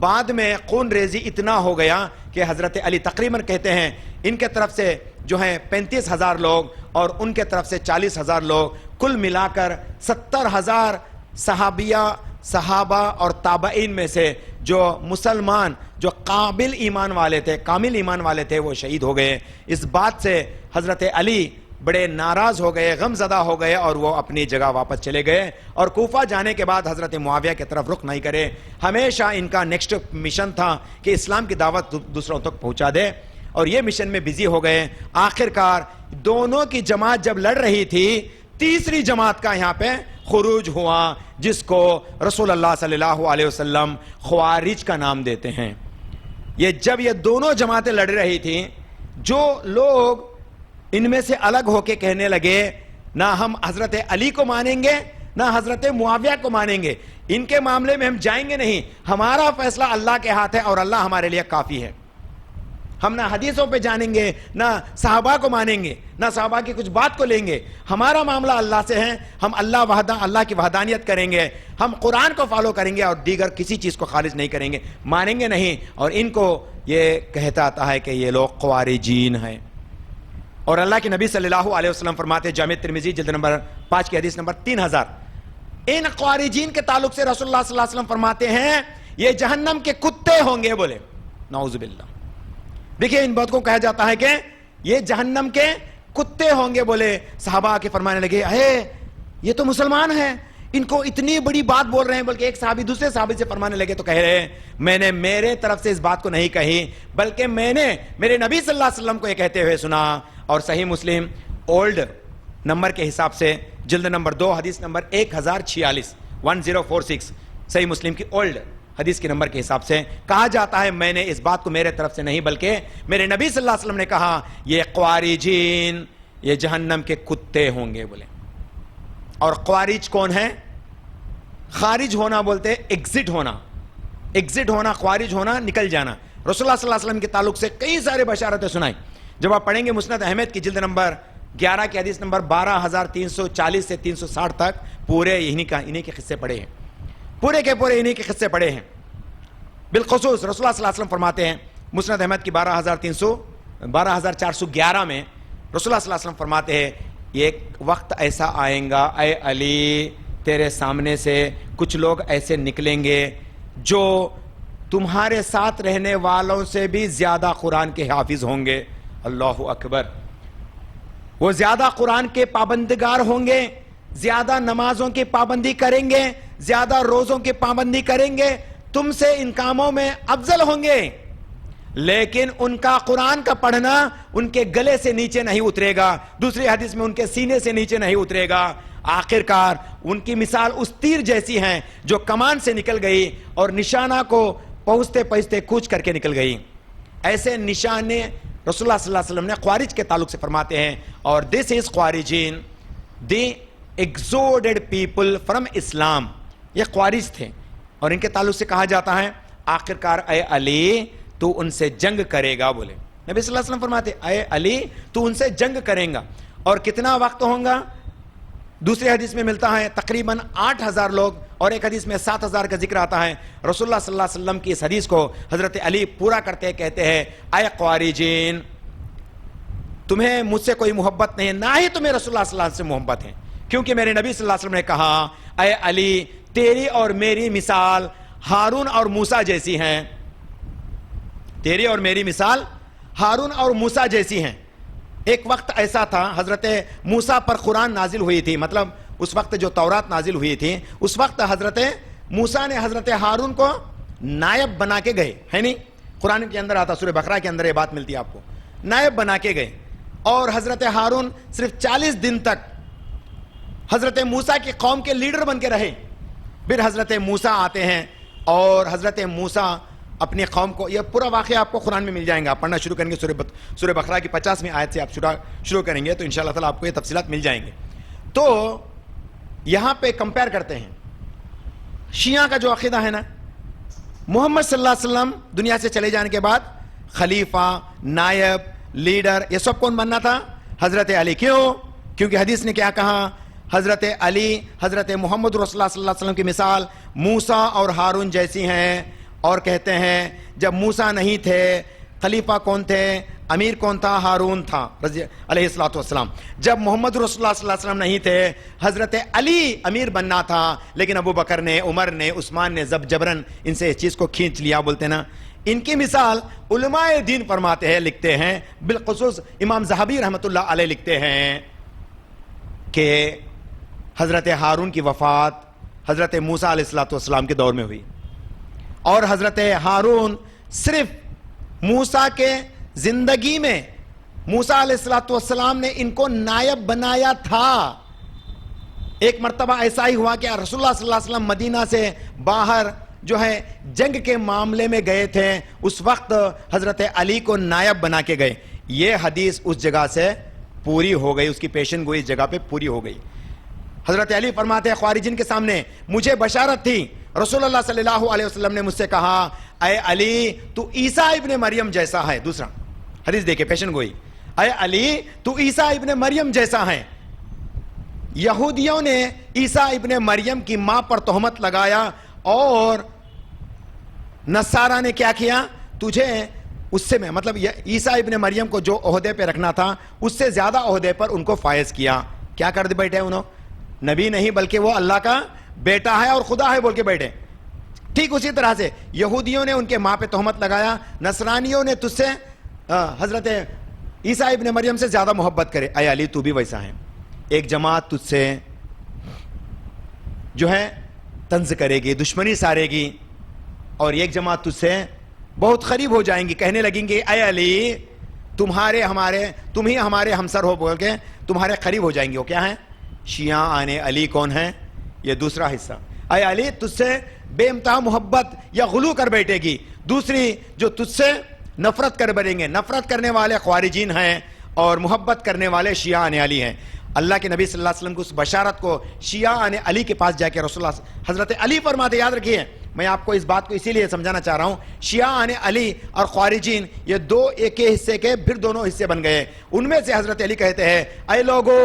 B: بعد میں خون ریزی اتنا ہو گیا کہ حضرت علی تقریباً کہتے ہیں ان کے طرف سے جو ہیں 35,000 لوگ اور ان کے طرف سے 40,000 لوگ، کل ملا کر 70,000 صحابہ اور تابعین میں سے جو مسلمان جو قابل ایمان والے تھے، کامل ایمان والے تھے، وہ شہید ہو گئے۔ اس بات سے حضرت علی بڑے ناراض ہو گئے، غم زدہ ہو گئے اور وہ اپنی جگہ واپس چلے گئے، اور کوفہ جانے کے بعد حضرت معاویہ کی طرف رخ نہیں کرے۔ ہمیشہ ان کا نیکسٹ مشن تھا کہ اسلام کی دعوت دوسروں تک پہنچا دے، اور یہ مشن میں بزی ہو گئے۔ آخرکار دونوں کی جماعت جب لڑ رہی تھی، تیسری جماعت کا یہاں پہ خروج ہوا، جس کو رسول اللہ صلی اللہ علیہ وسلم خوارج کا نام دیتے ہیں۔ جب یہ دونوں جماعتیں لڑ رہی تھیں، جو لوگ ان میں سے الگ ہو کے کہنے لگے نہ ہم حضرت علی کو مانیں گے نہ حضرت معاویہ کو مانیں گے، ان کے معاملے میں ہم جائیں گے نہیں، ہمارا فیصلہ اللہ کے ہاتھ ہے اور اللہ ہمارے لیے کافی ہے، ہم نہ حدیثوں پہ جانیں گے نہ صحابہ کو مانیں گے نہ صحابہ کی کچھ بات کو لیں گے، ہمارا معاملہ اللہ سے ہے، ہم اللہ کی وحدانیت کریں گے، ہم قرآن کو فالو کریں گے اور دیگر کسی چیز کو خارج نہیں کریں گے، مانیں گے نہیں۔ اور ان کو یہ کہتا آتا ہے کہ یہ لوگ خوارجین ہیں، اور اللہ کے نبی صلی اللہ علیہ وسلم فرماتے ہیں، جامع ترمذی جلد نمبر 5 کی حدیث نمبر 3000، ان خوارجین کے تعلق سے رسول اللہ صلی اللہ علیہ وسلم فرماتے ہیں یہ جہنم کے کتے ہوں گے، بولے نعوذ باللہ۔ دیکھیں ان بات کو کہا جاتا ہے کہ یہ جہنم کے کتے ہوں گے، بولے صحابہ آ کے فرمانے لگے اے یہ تو مسلمان ہیں، ان کو اتنی بڑی بات بول رہے ہیں، بلکہ ایک صحابی دوسرے صحابی سے فرمانے لگے تو کہہ رہے ہیں میں نے میرے طرف سے اس بات کو نہیں کہی، بلکہ میں نے میرے نبی صلی اللہ علیہ وسلم کو یہ کہتے ہوئے سنا۔ اور صحیح مسلم اولڈ نمبر کے حساب سے جلد نمبر 2 حدیث نمبر 1046 صحیح مسلم کی اولڈ حدیث کے نمبر کے حساب سے کہا جاتا ہے میں نے اس بات کو میرے طرف سے نہیں بلکہ میرے نبی صلی اللہ علیہ وسلم نے کہا یہ خوارجین یہ جہنم کے کتے ہوں گے، بولے۔ اور خوارج کون ہے؟ خارج ہونا بولتے ایگزٹ ہونا، خوارج ہونا نکل جانا۔ رسول اللہ صلی اللہ علیہ وسلم کے تعلق سے کئی سارے بشارتیں سنائیں، جب آپ پڑھیں گے مسند احمد کی جلد نمبر 11 کی حدیث نمبر 12340 سے 360 تک پورے انہی کے قصے پڑھے ہیں، پورے کے پورے انہی کے قصے پڑھے ہیں۔ بالخصوص رسول اللہ صلی اللہ علیہ وسلم فرماتے ہیں مسند احمد کی 12411 میں رسول اللہ صلی اللہ علیہ وسلم فرماتے ہیں ایک وقت ایسا آئیں گا اے علی تیرے سامنے سے کچھ لوگ ایسے نکلیں گے جو تمہارے ساتھ رہنے والوں سے بھی زیادہ قرآن کے حافظ ہوں گے۔ اللہ اکبر۔ وہ زیادہ قرآن کے پابندگار ہوں گے، زیادہ نمازوں کی پابندی کریں گے، زیادہ روزوں کی پابندی کریں گے، تم سے ان کاموں میں افضل ہوں گے، لیکن ان کا قرآن کا پڑھنا ان کے گلے سے نیچے نہیں اترے گا، دوسری حدیث میں ان کے سینے سے نیچے نہیں اترے گا۔ آخرکار ان کی مثال اس تیر جیسی ہیں جو کمان سے نکل گئی اور نشانہ کو پہنچتے پہنچتے کوچ کر کے نکل گئی۔ ایسے نشانے رسول اللہ صلی اللہ علیہ وسلم نے خوارج کے تعلق سے فرماتے ہیں، اور this is خوارجین the exoded people from اسلام، یہ خوارج تھے، اور ان کے تعلق سے کہا جاتا ہے آخرکار اے علی تو ان سے جنگ کرے گا، بولے نبی صلی اللہ علیہ وسلم فرماتے اے علی تو ان سے جنگ کریں گا، اور کتنا وقت ہوگا؟ دوسری حدیث میں ملتا ہے تقریباً 8000 لوگ، اور ایک حدیث میں 7000 کا ذکر آتا ہے۔ رسول اللہ صلی اللہ علیہ وسلم کی اس حدیث کو حضرت علی پورا کرتے کہتے ہیں اے خوارجین تمہیں مجھ سے کوئی محبت نہیں، نہ ہی تمہیں رسول اللہ صلی اللہ علیہ وسلم سے محبت ہے، کیونکہ میرے نبی صلی اللہ علیہ وسلم نے کہا اے علی تیری اور میری مثال ہارون اور موسیٰ جیسی ہیں، تیری اور میری مثال ہارون اور موسیٰ جیسی ہیں۔ ایک وقت ایسا تھا حضرت موسیٰ پر قرآن نازل ہوئی تھی، مطلب اس وقت جو تورات نازل ہوئی تھی اس وقت حضرت موسیٰ نے حضرت ہارون کو نائب بنا کے گئے، ہے نہیں؟ قرآن کے اندر آتا، سورہ بقرہ کے اندر یہ بات ملتی ہے آپ کو، نائب بنا کے گئے، اور حضرت ہارون صرف 40 دن تک حضرت موسیٰ کی قوم کے لیڈر بن کے رہے۔ پھر حضرت موسیٰ آتے ہیں اور حضرت موسیٰ اپنی قوم کو، یہ پورا واقعہ آپ کو قرآن میں مل جائیں گا، آپ پڑھنا شروع کریں گے سورہ بقرہ کی 50ویں آیت سے آپ شروع کریں گے تو انشاءاللہ تعالیٰ آپ کو یہ تفصیلات مل جائیں گے۔ تو یہاں پہ کمپیئر کرتے ہیں شیعہ کا جو عقیدہ ہے نا، محمد صلی اللہ علیہ وسلم دنیا سے چلے جانے کے بعد خلیفہ، نائب، لیڈر، یہ سب کون بننا تھا؟ حضرت علی۔ کیوں؟ کیونکہ حدیث نے کیا کہا؟ حضرت علی حضرت محمد رسول اللہ صلی اللہ علیہ وسلم کی مثال موسیٰ اور ہارون جیسی ہیں، اور کہتے ہیں جب موسیٰ نہیں تھے خلیفہ کون تھے؟ امیر کون تھا؟ ہارون تھا علیہ السلام. جب محمد رسول اللہ صلی اللہ علیہ وسلم نہیں تھے حضرت علی امیر بننا تھا، لیکن ابو بکر نے، عمر نے، عثمان نے جبرن ان سے اس چیز کو کھینچ لیا. بولتے نا ان کی مثال علماء دین فرماتے ہیں، لکھتے ہیں، بالخصوص امام ذہبی رحمۃ اللہ علیہ لکھتے ہیں کہ حضرت ہارون کی وفات حضرت موسیٰ علیہ السلام کے دور میں ہوئی، اور حضرت ہارون صرف موسیٰ کے زندگی میں موسیٰ علیہ السلام نے ان کو نائب بنایا تھا. ایک مرتبہ ایسا ہی ہوا کہ رسول اللہ صلی اللہ علیہ وسلم مدینہ سے باہر جو ہے جنگ کے معاملے میں گئے تھے، اس وقت حضرت علی کو نائب بنا کے گئے. یہ حدیث اس جگہ سے پوری ہو گئی، اس کی پیشن گوئی اس جگہ پہ پوری ہو گئی. حضرت علی فرماتے ہیں خوارجین کے سامنے مجھے بشارت تھی، رسول اللہ صلی اللہ علیہ وسلم نے مجھ سے کہا اے علی تو عیسیٰ ابن مریم جیسا ہے. دوسرا حدیث دیکھیں پیشن گوئی، اے علی تو عیسیٰ ابن مریم جیسا ہے. یہودیوں نے عیسیٰ ابن مریم کی ماں پر تہمت لگایا، اور نصارہ نے کیا کیا؟ تجھے اس سے میں مطلب عیسیٰ ابن مریم کو جو عہدے پہ رکھنا تھا اس سے زیادہ عہدے پر ان کو فائز کیا. کیا کر دے بیٹھے انہوں؟ نبی نہیں بلکہ وہ اللہ کا بیٹا ہے اور خدا ہے بول کے بیٹھے. ٹھیک اسی طرح سے یہودیوں نے ان کے ماں پہ تہمت لگایا، نصرانیوں نے تجھ سے حضرت عیسیٰ ابن مریم سے زیادہ محبت کرے. اے علی تو بھی ویسا ہے. ایک جماعت تجھ سے جو ہے طنز کرے گی، دشمنی سارے گی، اور ایک جماعت تجھ سے بہت قریب ہو جائیں گی، کہنے لگیں گے اے علی تم ہی ہمارے ہمسر ہو بول کے تمہارے قریب ہو جائیں گے. وہ کیا ہے؟ شیعہ آن علی کون ہے؟ یہ دوسرا حصہ. اے علی تجھ سے بے انتہا محبت یا غلو کر بیٹھے گی. دوسری جو تجھ سے نفرت کر بیٹھیں گے، نفرت کرنے والے خوارجین ہیں اور محبت کرنے والے شیعہ آن علی ہیں. اللہ کے نبی صلی اللہ علیہ وسلم کو اس بشارت کو شیعہ آن علی کے پاس جا کے رسول اللہ حضرت علی فرماتے، یاد رکھیے میں آپ کو اس بات کو اسی لیے سمجھانا چاہ رہا ہوں، شیعہ آن علی اور خوارجین یہ دو ایک ہی حصے کے پھر دونوں حصے بن گئے. ان میں سے حضرت علی کہتے ہیں اے لوگو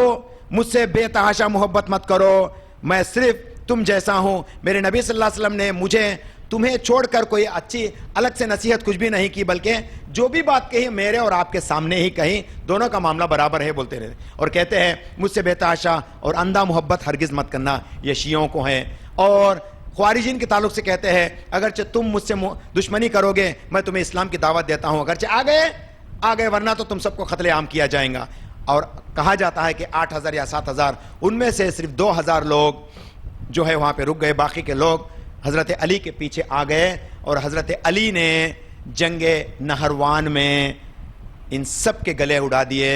B: مجھ سے بے تحاشا محبت مت کرو، میں صرف تم جیسا ہوں. میرے نبی صلی اللہ علیہ وسلم نے مجھے تمہیں چھوڑ کر کوئی اچھی الگ سے نصیحت کچھ بھی نہیں کی، بلکہ جو بھی بات کہی میرے اور آپ کے سامنے ہی کہی، دونوں کا معاملہ برابر ہے بولتے رہے. اور کہتے ہیں مجھ سے بے تحاشا اور اندھا محبت ہرگز مت کرنا، یہ شیعوں کو ہے. اور خوارجین کے تعلق سے کہتے ہیں اگرچہ تم مجھ سے دشمنی کرو گے میں تمہیں اسلام کی دعوت دیتا ہوں، اگرچہ آ گئے ورنہ تو تم سب کو قتل عام کیا جائے گا. اور کہا جاتا ہے کہ 8,000 یا 7,000 ان میں سے صرف 2,000 لوگ جو ہے وہاں پہ رک گئے، باقی کے لوگ حضرت علی کے پیچھے آ گئے. اور حضرت علی نے جنگ نہروان میں ان سب کے گلے اڑا دیے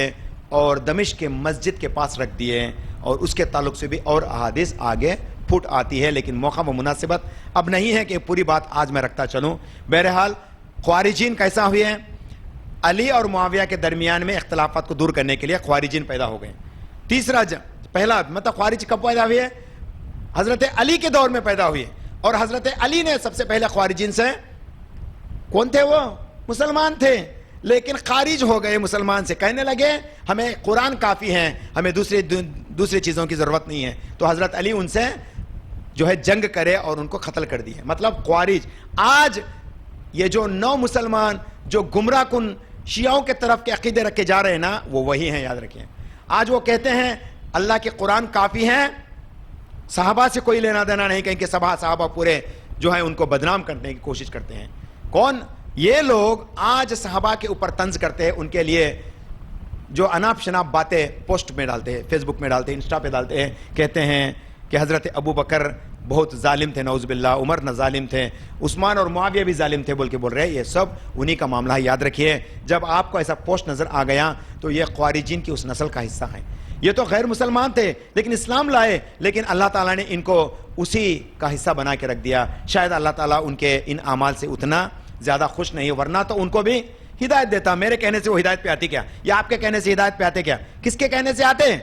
B: اور دمشق کے مسجد کے پاس رکھ دیے. اور اس کے تعلق سے بھی اور احادیث آگے پھوٹ آتی ہے، لیکن موقع و مناسبت اب نہیں ہے کہ پوری بات آج میں رکھتا چلوں. بہرحال خوارجین کیسا ہوئے ہیں؟ علی اور معاویہ کے درمیان میں اختلافات کو دور کرنے کے لیے خوارجین پیدا ہو گئے. تیسرا پہلا مطلب خوارج کب پیدا ہوئے؟ حضرت علی کے دور میں پیدا ہوئے. اور حضرت علی نے سب سے پہلے خوارجین سے، کون تھے وہ؟ مسلمان تھے لیکن خارج ہو گئے مسلمان سے، کہنے لگے ہمیں قرآن کافی ہے، ہمیں دوسری چیزوں کی ضرورت نہیں ہے. تو حضرت علی ان سے جو ہے جنگ کرے اور ان کو قتل کر دیے. مطلب خوارج آج یہ جو نو مسلمان جو گمراہ کن شیعوں کے طرف کے عقیدے رکھے جا رہے ہیں نا، وہ وہی ہیں، یاد رکھیں. آج وہ کہتے ہیں اللہ کے قرآن کافی ہیں، صحابہ سے کوئی لینا دینا نہیں، کہیں کہ صحابہ پورے جو ہے ان کو بدنام کرنے کی کوشش کرتے ہیں. کون یہ لوگ آج صحابہ کے اوپر طنز کرتے ہیں، ان کے لیے جو اناپ شناپ باتیں پوسٹ میں ڈالتے ہیں، فیس بک میں ڈالتے ہیں، انسٹا پہ ڈالتے ہیں، کہتے ہیں کہ حضرت ابو بکر بہت ظالم تھے، نعوذ باللہ، عمر نہ ظالم تھے، عثمان اور معاویہ بھی ظالم تھے بول کے بول رہے ہیں. یہ سب انہی کا معاملہ ہے، یاد رکھیے. جب آپ کو ایسا پوسٹ نظر آ گیا تو یہ خوارجین کی اس نسل کا حصہ ہیں. یہ تو غیر مسلمان تھے لیکن اسلام لائے، لیکن اللہ تعالیٰ نے ان کو اسی کا حصہ بنا کے رکھ دیا. شاید اللہ تعالیٰ ان کے ان اعمال سے اتنا زیادہ خوش نہیں، ورنہ تو ان کو بھی ہدایت دیتا. میرے کہنے سے وہ ہدایت پہ آتی کیا؟ یا آپ کے کہنے سے ہدایت پہ آتے کیا؟ کس کے کہنے سے آتے؟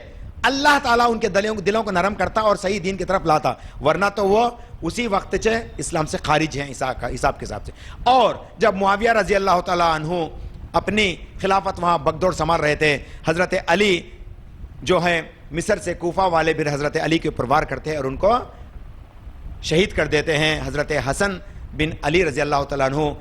B: اللہ تعالیٰ ان کے دلوں کو نرم کرتا اور صحیح دین کی طرف لاتا، ورنہ تو وہ اسی وقت سے اسلام سے خارج ہیں حساب کے حساب سے. اور جب معاویہ رضی اللہ تعالیٰ عنہ اپنی خلافت وہاں بگدور سنبھال رہے تھے، حضرت علی جو ہے مصر سے کوفہ والے بھی حضرت علی کے اوپر وار کرتے ہیں اور ان کو شہید کر دیتے ہیں. حضرت حسن بن علی رضی اللہ تعالیٰ عنہ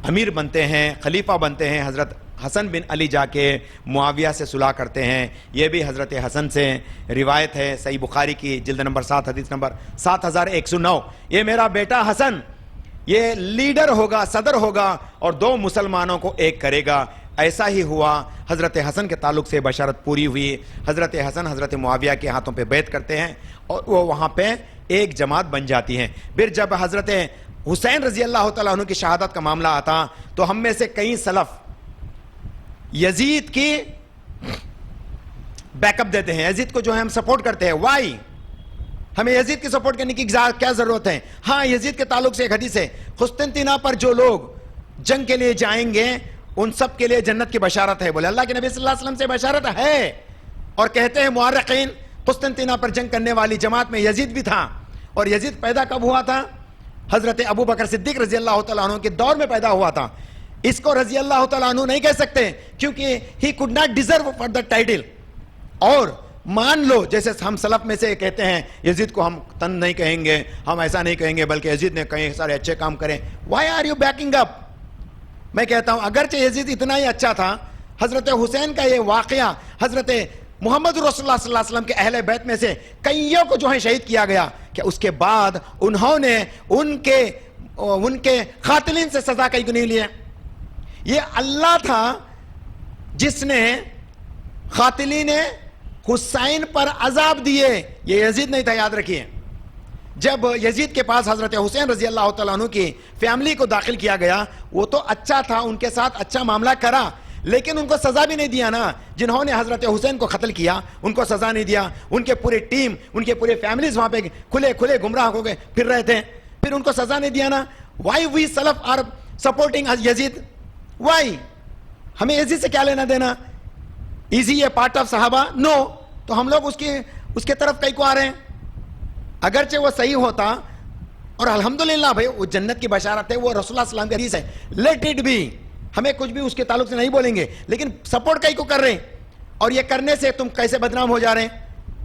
B: امیر بنتے ہیں, خلیفہ بنتے ہیں. حضرت حسن بن علی جا کے معاویہ سے صلح کرتے ہیں. یہ بھی حضرت حسن سے روایت ہے صحیح بخاری کی جلد نمبر 7 حدیث نمبر 7109. یہ میرا بیٹا حسن یہ لیڈر ہوگا, صدر ہوگا اور 2 مسلمانوں کو ایک کرے گا. ایسا ہی ہوا. حضرت حسن کے تعلق سے بشارت پوری ہوئی. حضرت حسن حضرت معاویہ کے ہاتھوں پہ بیعت کرتے ہیں اور وہ وہاں پہ ایک جماعت بن جاتی ہے. پھر جب حضرت حسین رضی اللہ تعالیٰ عنہ کی شہادت کا معاملہ آتا تو ہم میں سے کئی سلف یزید کی بیک اپ دیتے ہیں, یزید کو جو ہے ہم سپورٹ کرتے ہیں. وائی ہمیں یزید کی سپورٹ کرنے کی کیا ضرورت ہے؟ ہاں, یزید کے تعلق سے ایک حدیث ہے, قسطنطینیہ پر جو لوگ جنگ کے لیے جائیں گے ان سب کے لیے جنت کی بشارت ہے. بولے اللہ کے نبی صلی اللہ علیہ وسلم سے بشارت ہے. اور کہتے ہیں مورخین قسطنطینیہ پر جنگ کرنے والی جماعت میں یزید بھی تھا. اور یزید پیدا کب ہوا تھا؟ حضرت ابو بکر صدیق رضی اللہ تعالیٰ عنہ کے دور میں پیدا ہوا تھا. اس کو رضی اللہ تعالیٰ عنہ نہیں کہہ سکتے کیونکہ he could not deserve for the title. اور مان لو جیسے ہم سلف میں سے کہتے ہیں یزید کو ہم تن نہیں کہیں گے, ہم ایسا نہیں کہیں گے, بلکہ یزید نے کئی سارے اچھے کام کرے. why are you backing up؟ میں کہتا ہوں اگرچہ یزید اتنا ہی اچھا تھا, حضرت حسین کا یہ واقعہ حضرت محمد رسول اللہ صلی اللہ علیہ وسلم کے اہل بیت میں سے کئیوں کو جو ہے شہید کیا گیا, کہ اس کے بعد انہوں نے ان کے قاتلین سے سزا کئی کو نہیں لیے. یہ اللہ تھا جس نے قاتلین حسین پر عذاب دیے, یہ یزید نہیں تھا, یاد رکھیے. جب یزید کے پاس حضرت حسین رضی اللہ تعالیٰ عنہ کی فیملی کو داخل کیا گیا, وہ تو اچھا تھا, ان کے ساتھ اچھا معاملہ کرا, لیکن ان کو سزا بھی نہیں دیا نا. جنہوں نے حضرت حسین کو قتل کیا ان کو سزا نہیں دیا. ان کے پورے ٹیم, ان کے پورے فیملیز وہاں پہ کھلے گمراہ ہو گئے پھر رہے تھے, پھر ان کو سزا نہیں دیا نا. وائی وی سلف آر سپورٹنگ یزید؟ وائی؟ ہمیں یزید سے کیا لینا دینا؟ ایزی یہ پارٹ آف صحابہ؟ نو. تو ہم لوگ اس کے طرف کئی کو آ رہے ہیں. اگرچہ وہ صحیح ہوتا اور الحمدللہ بھائی وہ جنت کی بشارت ہے, وہ رسول اللہ صلی اللہ علیہ وسلم کی حدیث ہے, لیٹ اٹ بی, ہمیں کچھ بھی اس کے تعلق سے نہیں بولیں گے, لیکن سپورٹ کئی کو کر رہے ہیں. اور یہ کرنے سے تم کیسے بدنام ہو جا رہے ہیں؟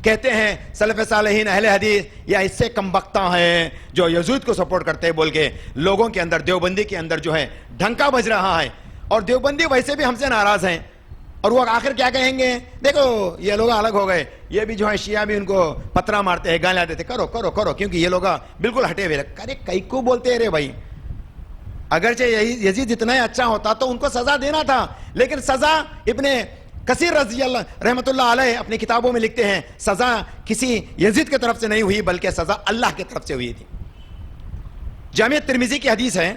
B: کہتے ہیں سلف صالحین اہل حدیث یا اس سے کم بختہ ہیں جو یزید کو سپورٹ کرتے ہیں بول کے لوگوں کے اندر, دیوبندی کے اندر جو ہے ڈھنکا بج رہا ہے. اور دیوبندی ویسے بھی ہم سے ناراض ہیں, اور وہ آخر کیا کہیں گے؟ دیکھو یہ لوگ الگ ہو گئے, یہ بھی جو ہے شیعہ بھی ان کو پترا مارتے ہیں, گالیاں دیتے, کرو کرو کرو, کیونکہ یہ لوگ بالکل ہٹے ہوئے. ارے کئی کو بولتے ہیں رے بھائی, اگرچہ یزید جتنا ہی اچھا ہوتا تو ان کو سزا دینا تھا, لیکن سزا ابن کثیر رضی اللہ رحمۃ اللہ علیہ اپنی کتابوں میں لکھتے ہیں سزا کسی یزید کی طرف سے نہیں ہوئی بلکہ سزا اللہ کی طرف سے ہوئی تھی. جامع ترمذی کی حدیث ہے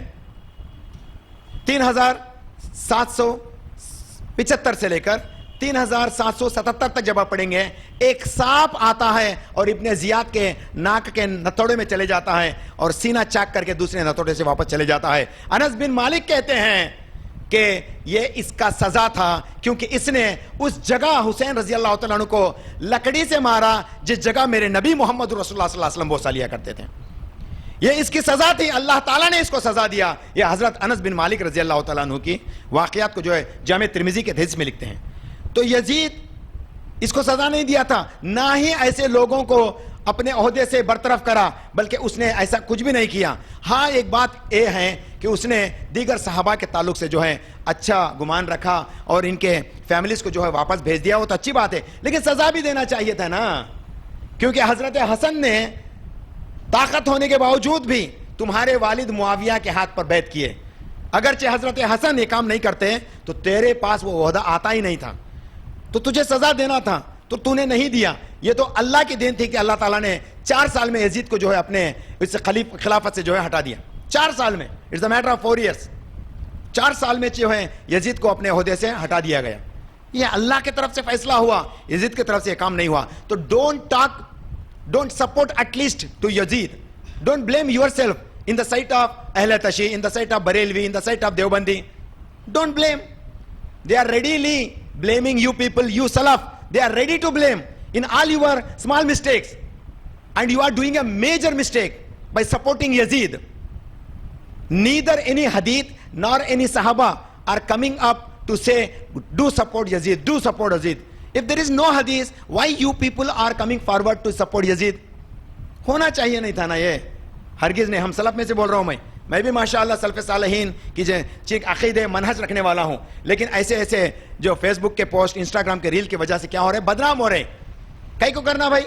B: 3775 سے لے کر 3777 تک جب آپ پڑھیں گے, ایک سانپ آتا ہے اور ابن زیاد کے ناک کے نتوڑے میں چلے جاتا ہے اور سینہ چاک کر کے دوسرے نتوڑے سے واپس چلے جاتا ہے. انس بن مالک کہتے ہیں کہ یہ اس کا سزا تھا کیونکہ اس نے اس جگہ حسین رضی اللہ تعالیٰ عنہ کو لکڑی سے مارا جس جگہ میرے نبی محمد رسول اللہ صلی اللہ علیہ وسلم بوسہ لیا کرتے تھے. یہ اس کی سزا تھی, اللہ تعالیٰ نے اس کو سزا دیا. یہ حضرت انس بن مالک رضی اللہ تعالیٰ عنہ کی واقعات کو جو ہے جامع ترمذی کے حدیث میں لکھتے ہیں. تو یزید اس کو سزا نہیں دیا تھا, نہ ہی ایسے لوگوں کو اپنے عہدے سے برطرف کرا, بلکہ اس نے ایسا کچھ بھی نہیں کیا. ہاں ایک بات یہ ہے کہ اس نے دیگر صحابہ کے تعلق سے جو ہے اچھا گمان رکھا اور ان کے فیملیز کو جو ہے واپس بھیج دیا, وہ تو اچھی بات ہے, لیکن سزا بھی دینا چاہیے تھا نا. کیونکہ حضرت حسن نے طاقت ہونے کے باوجود بھی تمہارے والد معاویہ کے ہاتھ پر بیعت کیے. اگرچہ حضرت حسن یہ کام نہیں کرتے تو تیرے پاس وہ عہدہ آتا ہی نہیں تھا, تو تجھے سزا دینا تھا تو تو نے نہیں دیا. یہ تو اللہ کی دین تھی کہ اللہ تعالیٰ نے 4 سال میں یزید کو جو ہے اپنے اس خلافت سے جو ہے ہٹا دیا. 4 سال میں, it's a matter of 4 years, 4 سال میں جو ہے یزید کو اپنے عہدے سے ہٹا دیا گیا. یہ اللہ کی طرف سے فیصلہ ہوا, یزید کی طرف سے یہ کام نہیں ہوا. تو don't support at least to Yazid. Don't blame yourself in the sight of Ahl Tashi, in the sight of Barelvi, in the sight of Deobandi. Don't blame. They are readily blaming you people, you Salaf. They are ready to blame in all your small mistakes. And you are doing a major mistake by supporting Yazid. Neither any hadith nor any Sahaba are coming up to say, do support Yazid, do support Yazid. If there is no hadith, why you people are coming forward to support Yazid? ہونا چاہیے نہیں تھا نا. یہ ہرگز نہیں, ہم سلف میں سے بول رہا ہوں میں, میں بھی ماشاءاللہ سلف صالحین کی عقیدے منہج رکھنے والا ہوں، لیکن ایسے جو فیس بک کے پوسٹ، انسٹاگرام کے ریل کی وجہ سے کیا ہو رہے ہیں؟ بدنام ہو رہے ہیں۔ کئی کو کرنا بھائی؟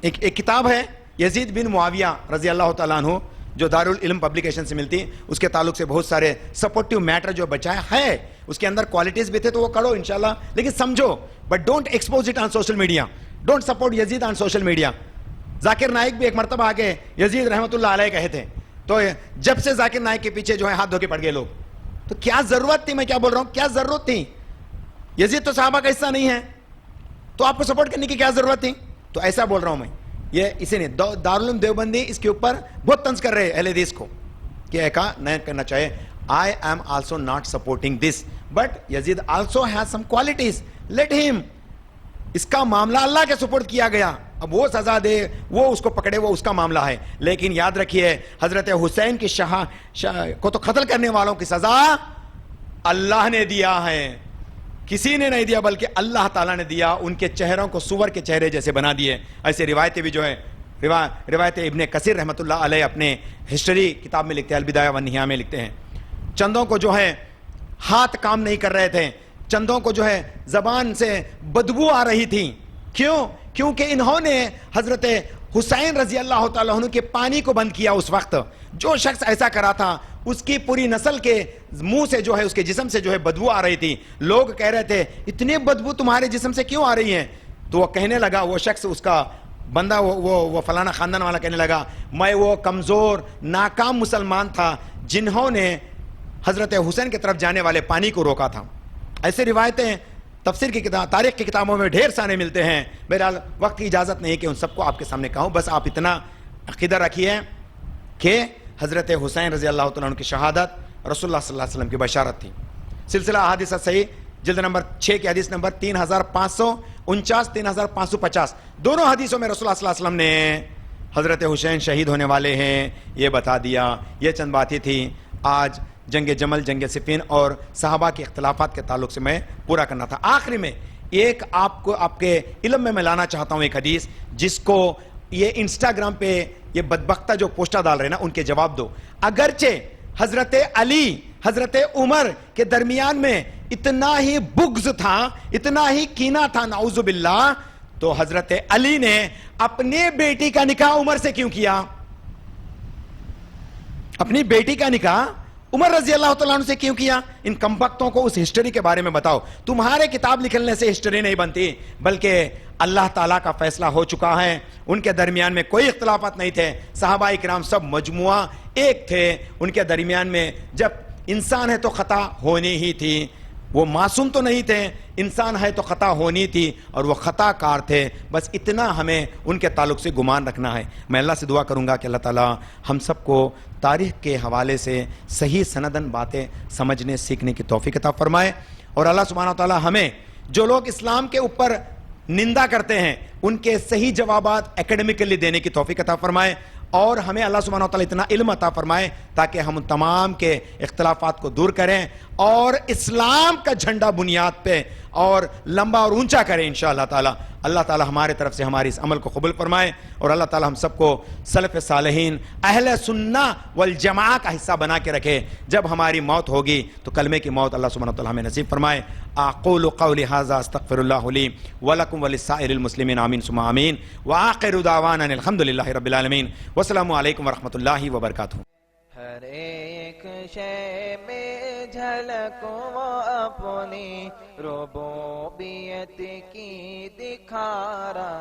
B: ایک کتاب ہے یزید بن معاویہ رضی اللہ تعالیٰ عنہ جو دارالعلم پبلیکیشن سے ملتی، اس کے تعلق سے بہت سارے سپورٹیو میٹر جو بچایا ہے، اس کے اندر کوالٹیز بھی تھے تو وہ کرو انشاءاللہ، لیکن سمجھو، but don't expose it on social media, don't support Yazid on social media. Zakir Naik بھی ایک مرتبہ آگے یزید رحمت اللہ علیہ کہے تھے، تو جب سے ذاکر نائک کے پیچھے جو ہے ہاتھ دھو کے پڑ گئے لوگ۔ تو کیا ضرورت تھی؟ میں کیا بول رہا ہوں، کیا ضرورت تھی؟ یزید تو صحابہ کا حصہ نہیں ہے، تو آپ کو سپورٹ کرنے کی کیا ضرورت تھی؟ تو ایسا بول رہا ہوں میں، یہ اسی نے دارالعلوم دیوبندی اس کے اوپر بہت طنز کر رہے ہیں اہل حدیث کو کہ ایسا نہیں کرنا چاہیے۔ I am also not supporting this, but Yazid also has some qualities. Let him. اس کا معاملہ اللہ کے سپرد کیا گیا، اب وہ سزا دے، وہ اس کو پکڑے، وہ اس کا معاملہ ہے، لیکن یاد رکھیے حضرت حسین کی کو تو قتل کرنے والوں کی سزا اللہ نے دیا ہے، کسی نے نہیں دیا بلکہ اللہ تعالیٰ نے دیا، ان کے چہروں کو سور کے چہرے جیسے بنا دیے۔ ایسے روایتیں بھی جو ہے، روایت ابن کثیر رحمۃ اللہ علیہ اپنے ہسٹری کتاب میں لکھتے ہیں، البدایہ والنہایہ میں لکھتے ہیں، چندوں کو جو ہے ہاتھ کام نہیں کر رہے تھے، چندوں کو جو ہے زبان سے بدبو آ رہی تھی، کیوں؟ کیونکہ انہوں نے حضرت حسین رضی اللہ تعالیٰ عنہ کے پانی کو بند کیا۔ اس وقت جو شخص ایسا کرا تھا اس کی پوری نسل کے منہ سے جو ہے، اس کے جسم سے جو ہے بدبو آ رہی تھی، لوگ کہہ رہے تھے اتنی بدبو تمہارے جسم سے کیوں آ رہی ہیں؟ تو وہ کہنے لگا، وہ شخص، اس کا بندہ، وہ فلانا خاندان والا کہنے لگا، میں وہ کمزور ناکام مسلمان تھا جنہوں نے حضرت حسین کی طرف جانے والے پانی کو روکا تھا۔ ایسے روایتیں تفسیر کی کتاب، تاریخ کی کتابوں میں ڈھیر سارے ملتے ہیں۔ بہرحال وقت کی اجازت نہیں کہ ان سب کو آپ کے سامنے کہوں، بس آپ اتنا عقیدہ رکھیے کہ حضرت حسین رضی اللہ تعالیٰ عنہ کی شہادت رسول اللہ صلی اللہ علیہ وسلم کی بشارت تھی۔ سلسلہ احادیث صحیح جلد نمبر 6 کی حدیث نمبر 3549 3550، دونوں حدیثوں میں رسول اللہ صلی اللہ علیہ وسلم نے حضرت حسین شہید ہونے والے ہیں یہ بتا دیا۔ یہ چند باتیں تھیں آج جنگ جمل، جنگ صفین اور صحابہ کے اختلافات کے تعلق سے میں پورا کرنا تھا۔ آخری میں ایک آپ کے علم میں لانا چاہتا ہوں ایک حدیث، جس کو یہ انسٹاگرام پہ یہ بدبختہ جو پوسٹر ڈال رہے ہیں نا، ان کے جواب دو۔ اگرچہ حضرت علی، حضرت عمر کے درمیان میں اتنا ہی بغض تھا، اتنا ہی کینہ تھا، نعوذ باللہ، تو حضرت علی نے اپنی بیٹی کا نکاح عمر سے کیوں کیا؟ اپنی بیٹی کا نکاح عمر رضی اللہ تعالیٰ عنہ سے کیوں کیا؟ ان کمبختوں کو اس ہسٹری کے بارے میں بتاؤ۔ تمہارے کتاب لکھنے سے ہسٹری نہیں بنتی، بلکہ اللہ تعالیٰ کا فیصلہ ہو چکا ہے، ان کے درمیان میں کوئی اختلافات نہیں تھے، صحابہ اکرام سب مجموعہ ایک تھے، ان کے درمیان میں جب انسان ہے تو خطا ہونی ہی تھی، وہ معصوم تو نہیں تھے، انسان ہے تو خطا ہونی تھی اور وہ خطا کار تھے، بس اتنا ہمیں ان کے تعلق سے گمان رکھنا ہے۔ میں اللہ سے دعا کروں گا کہ اللہ تعالیٰ ہم سب کو تاریخ کے حوالے سے صحیح سندن باتیں سمجھنے سیکھنے کی توفیق عطا فرمائے، اور اللہ سبحانہ وتعالیٰ ہمیں جو لوگ اسلام کے اوپر نندا کرتے ہیں ان کے صحیح جوابات ایکیڈمیکلی دینے کی توفیق عطا فرمائے، اور ہمیں اللہ سبحانہ وتعالیٰ اتنا علم عطا فرمائے تاکہ ہم ان تمام کے اختلافات کو دور کریں اور اسلام کا جھنڈا بنیاد پہ اور لمبا اور اونچا کریں انشاءاللہ تعالیٰ۔ اللہ تعالیٰ ہمارے طرف سے ہماری اس عمل کو قبول فرمائے، اور اللہ تعالیٰ ہم سب کو سلف صالحین اہل سنہ والجماعہ کا حصہ بنا کے رکھے۔ جب ہماری موت ہوگی تو کلمے کی موت اللہ سبحانہ وتعالیٰ ہمیں نصیب فرمائے۔ اقول قولی ھذا استغفر اللہ لی ولکم ولسائر المسلمین آمین ثم آمین، وآخر دعوانا الحمد للہ رب العالمین، والسلام علیکم ورحمۃ اللہ وبرکاتہ۔
A: ہر ایک شے میں جھلک وہ اپنی ربوبیت کی دکھا رہا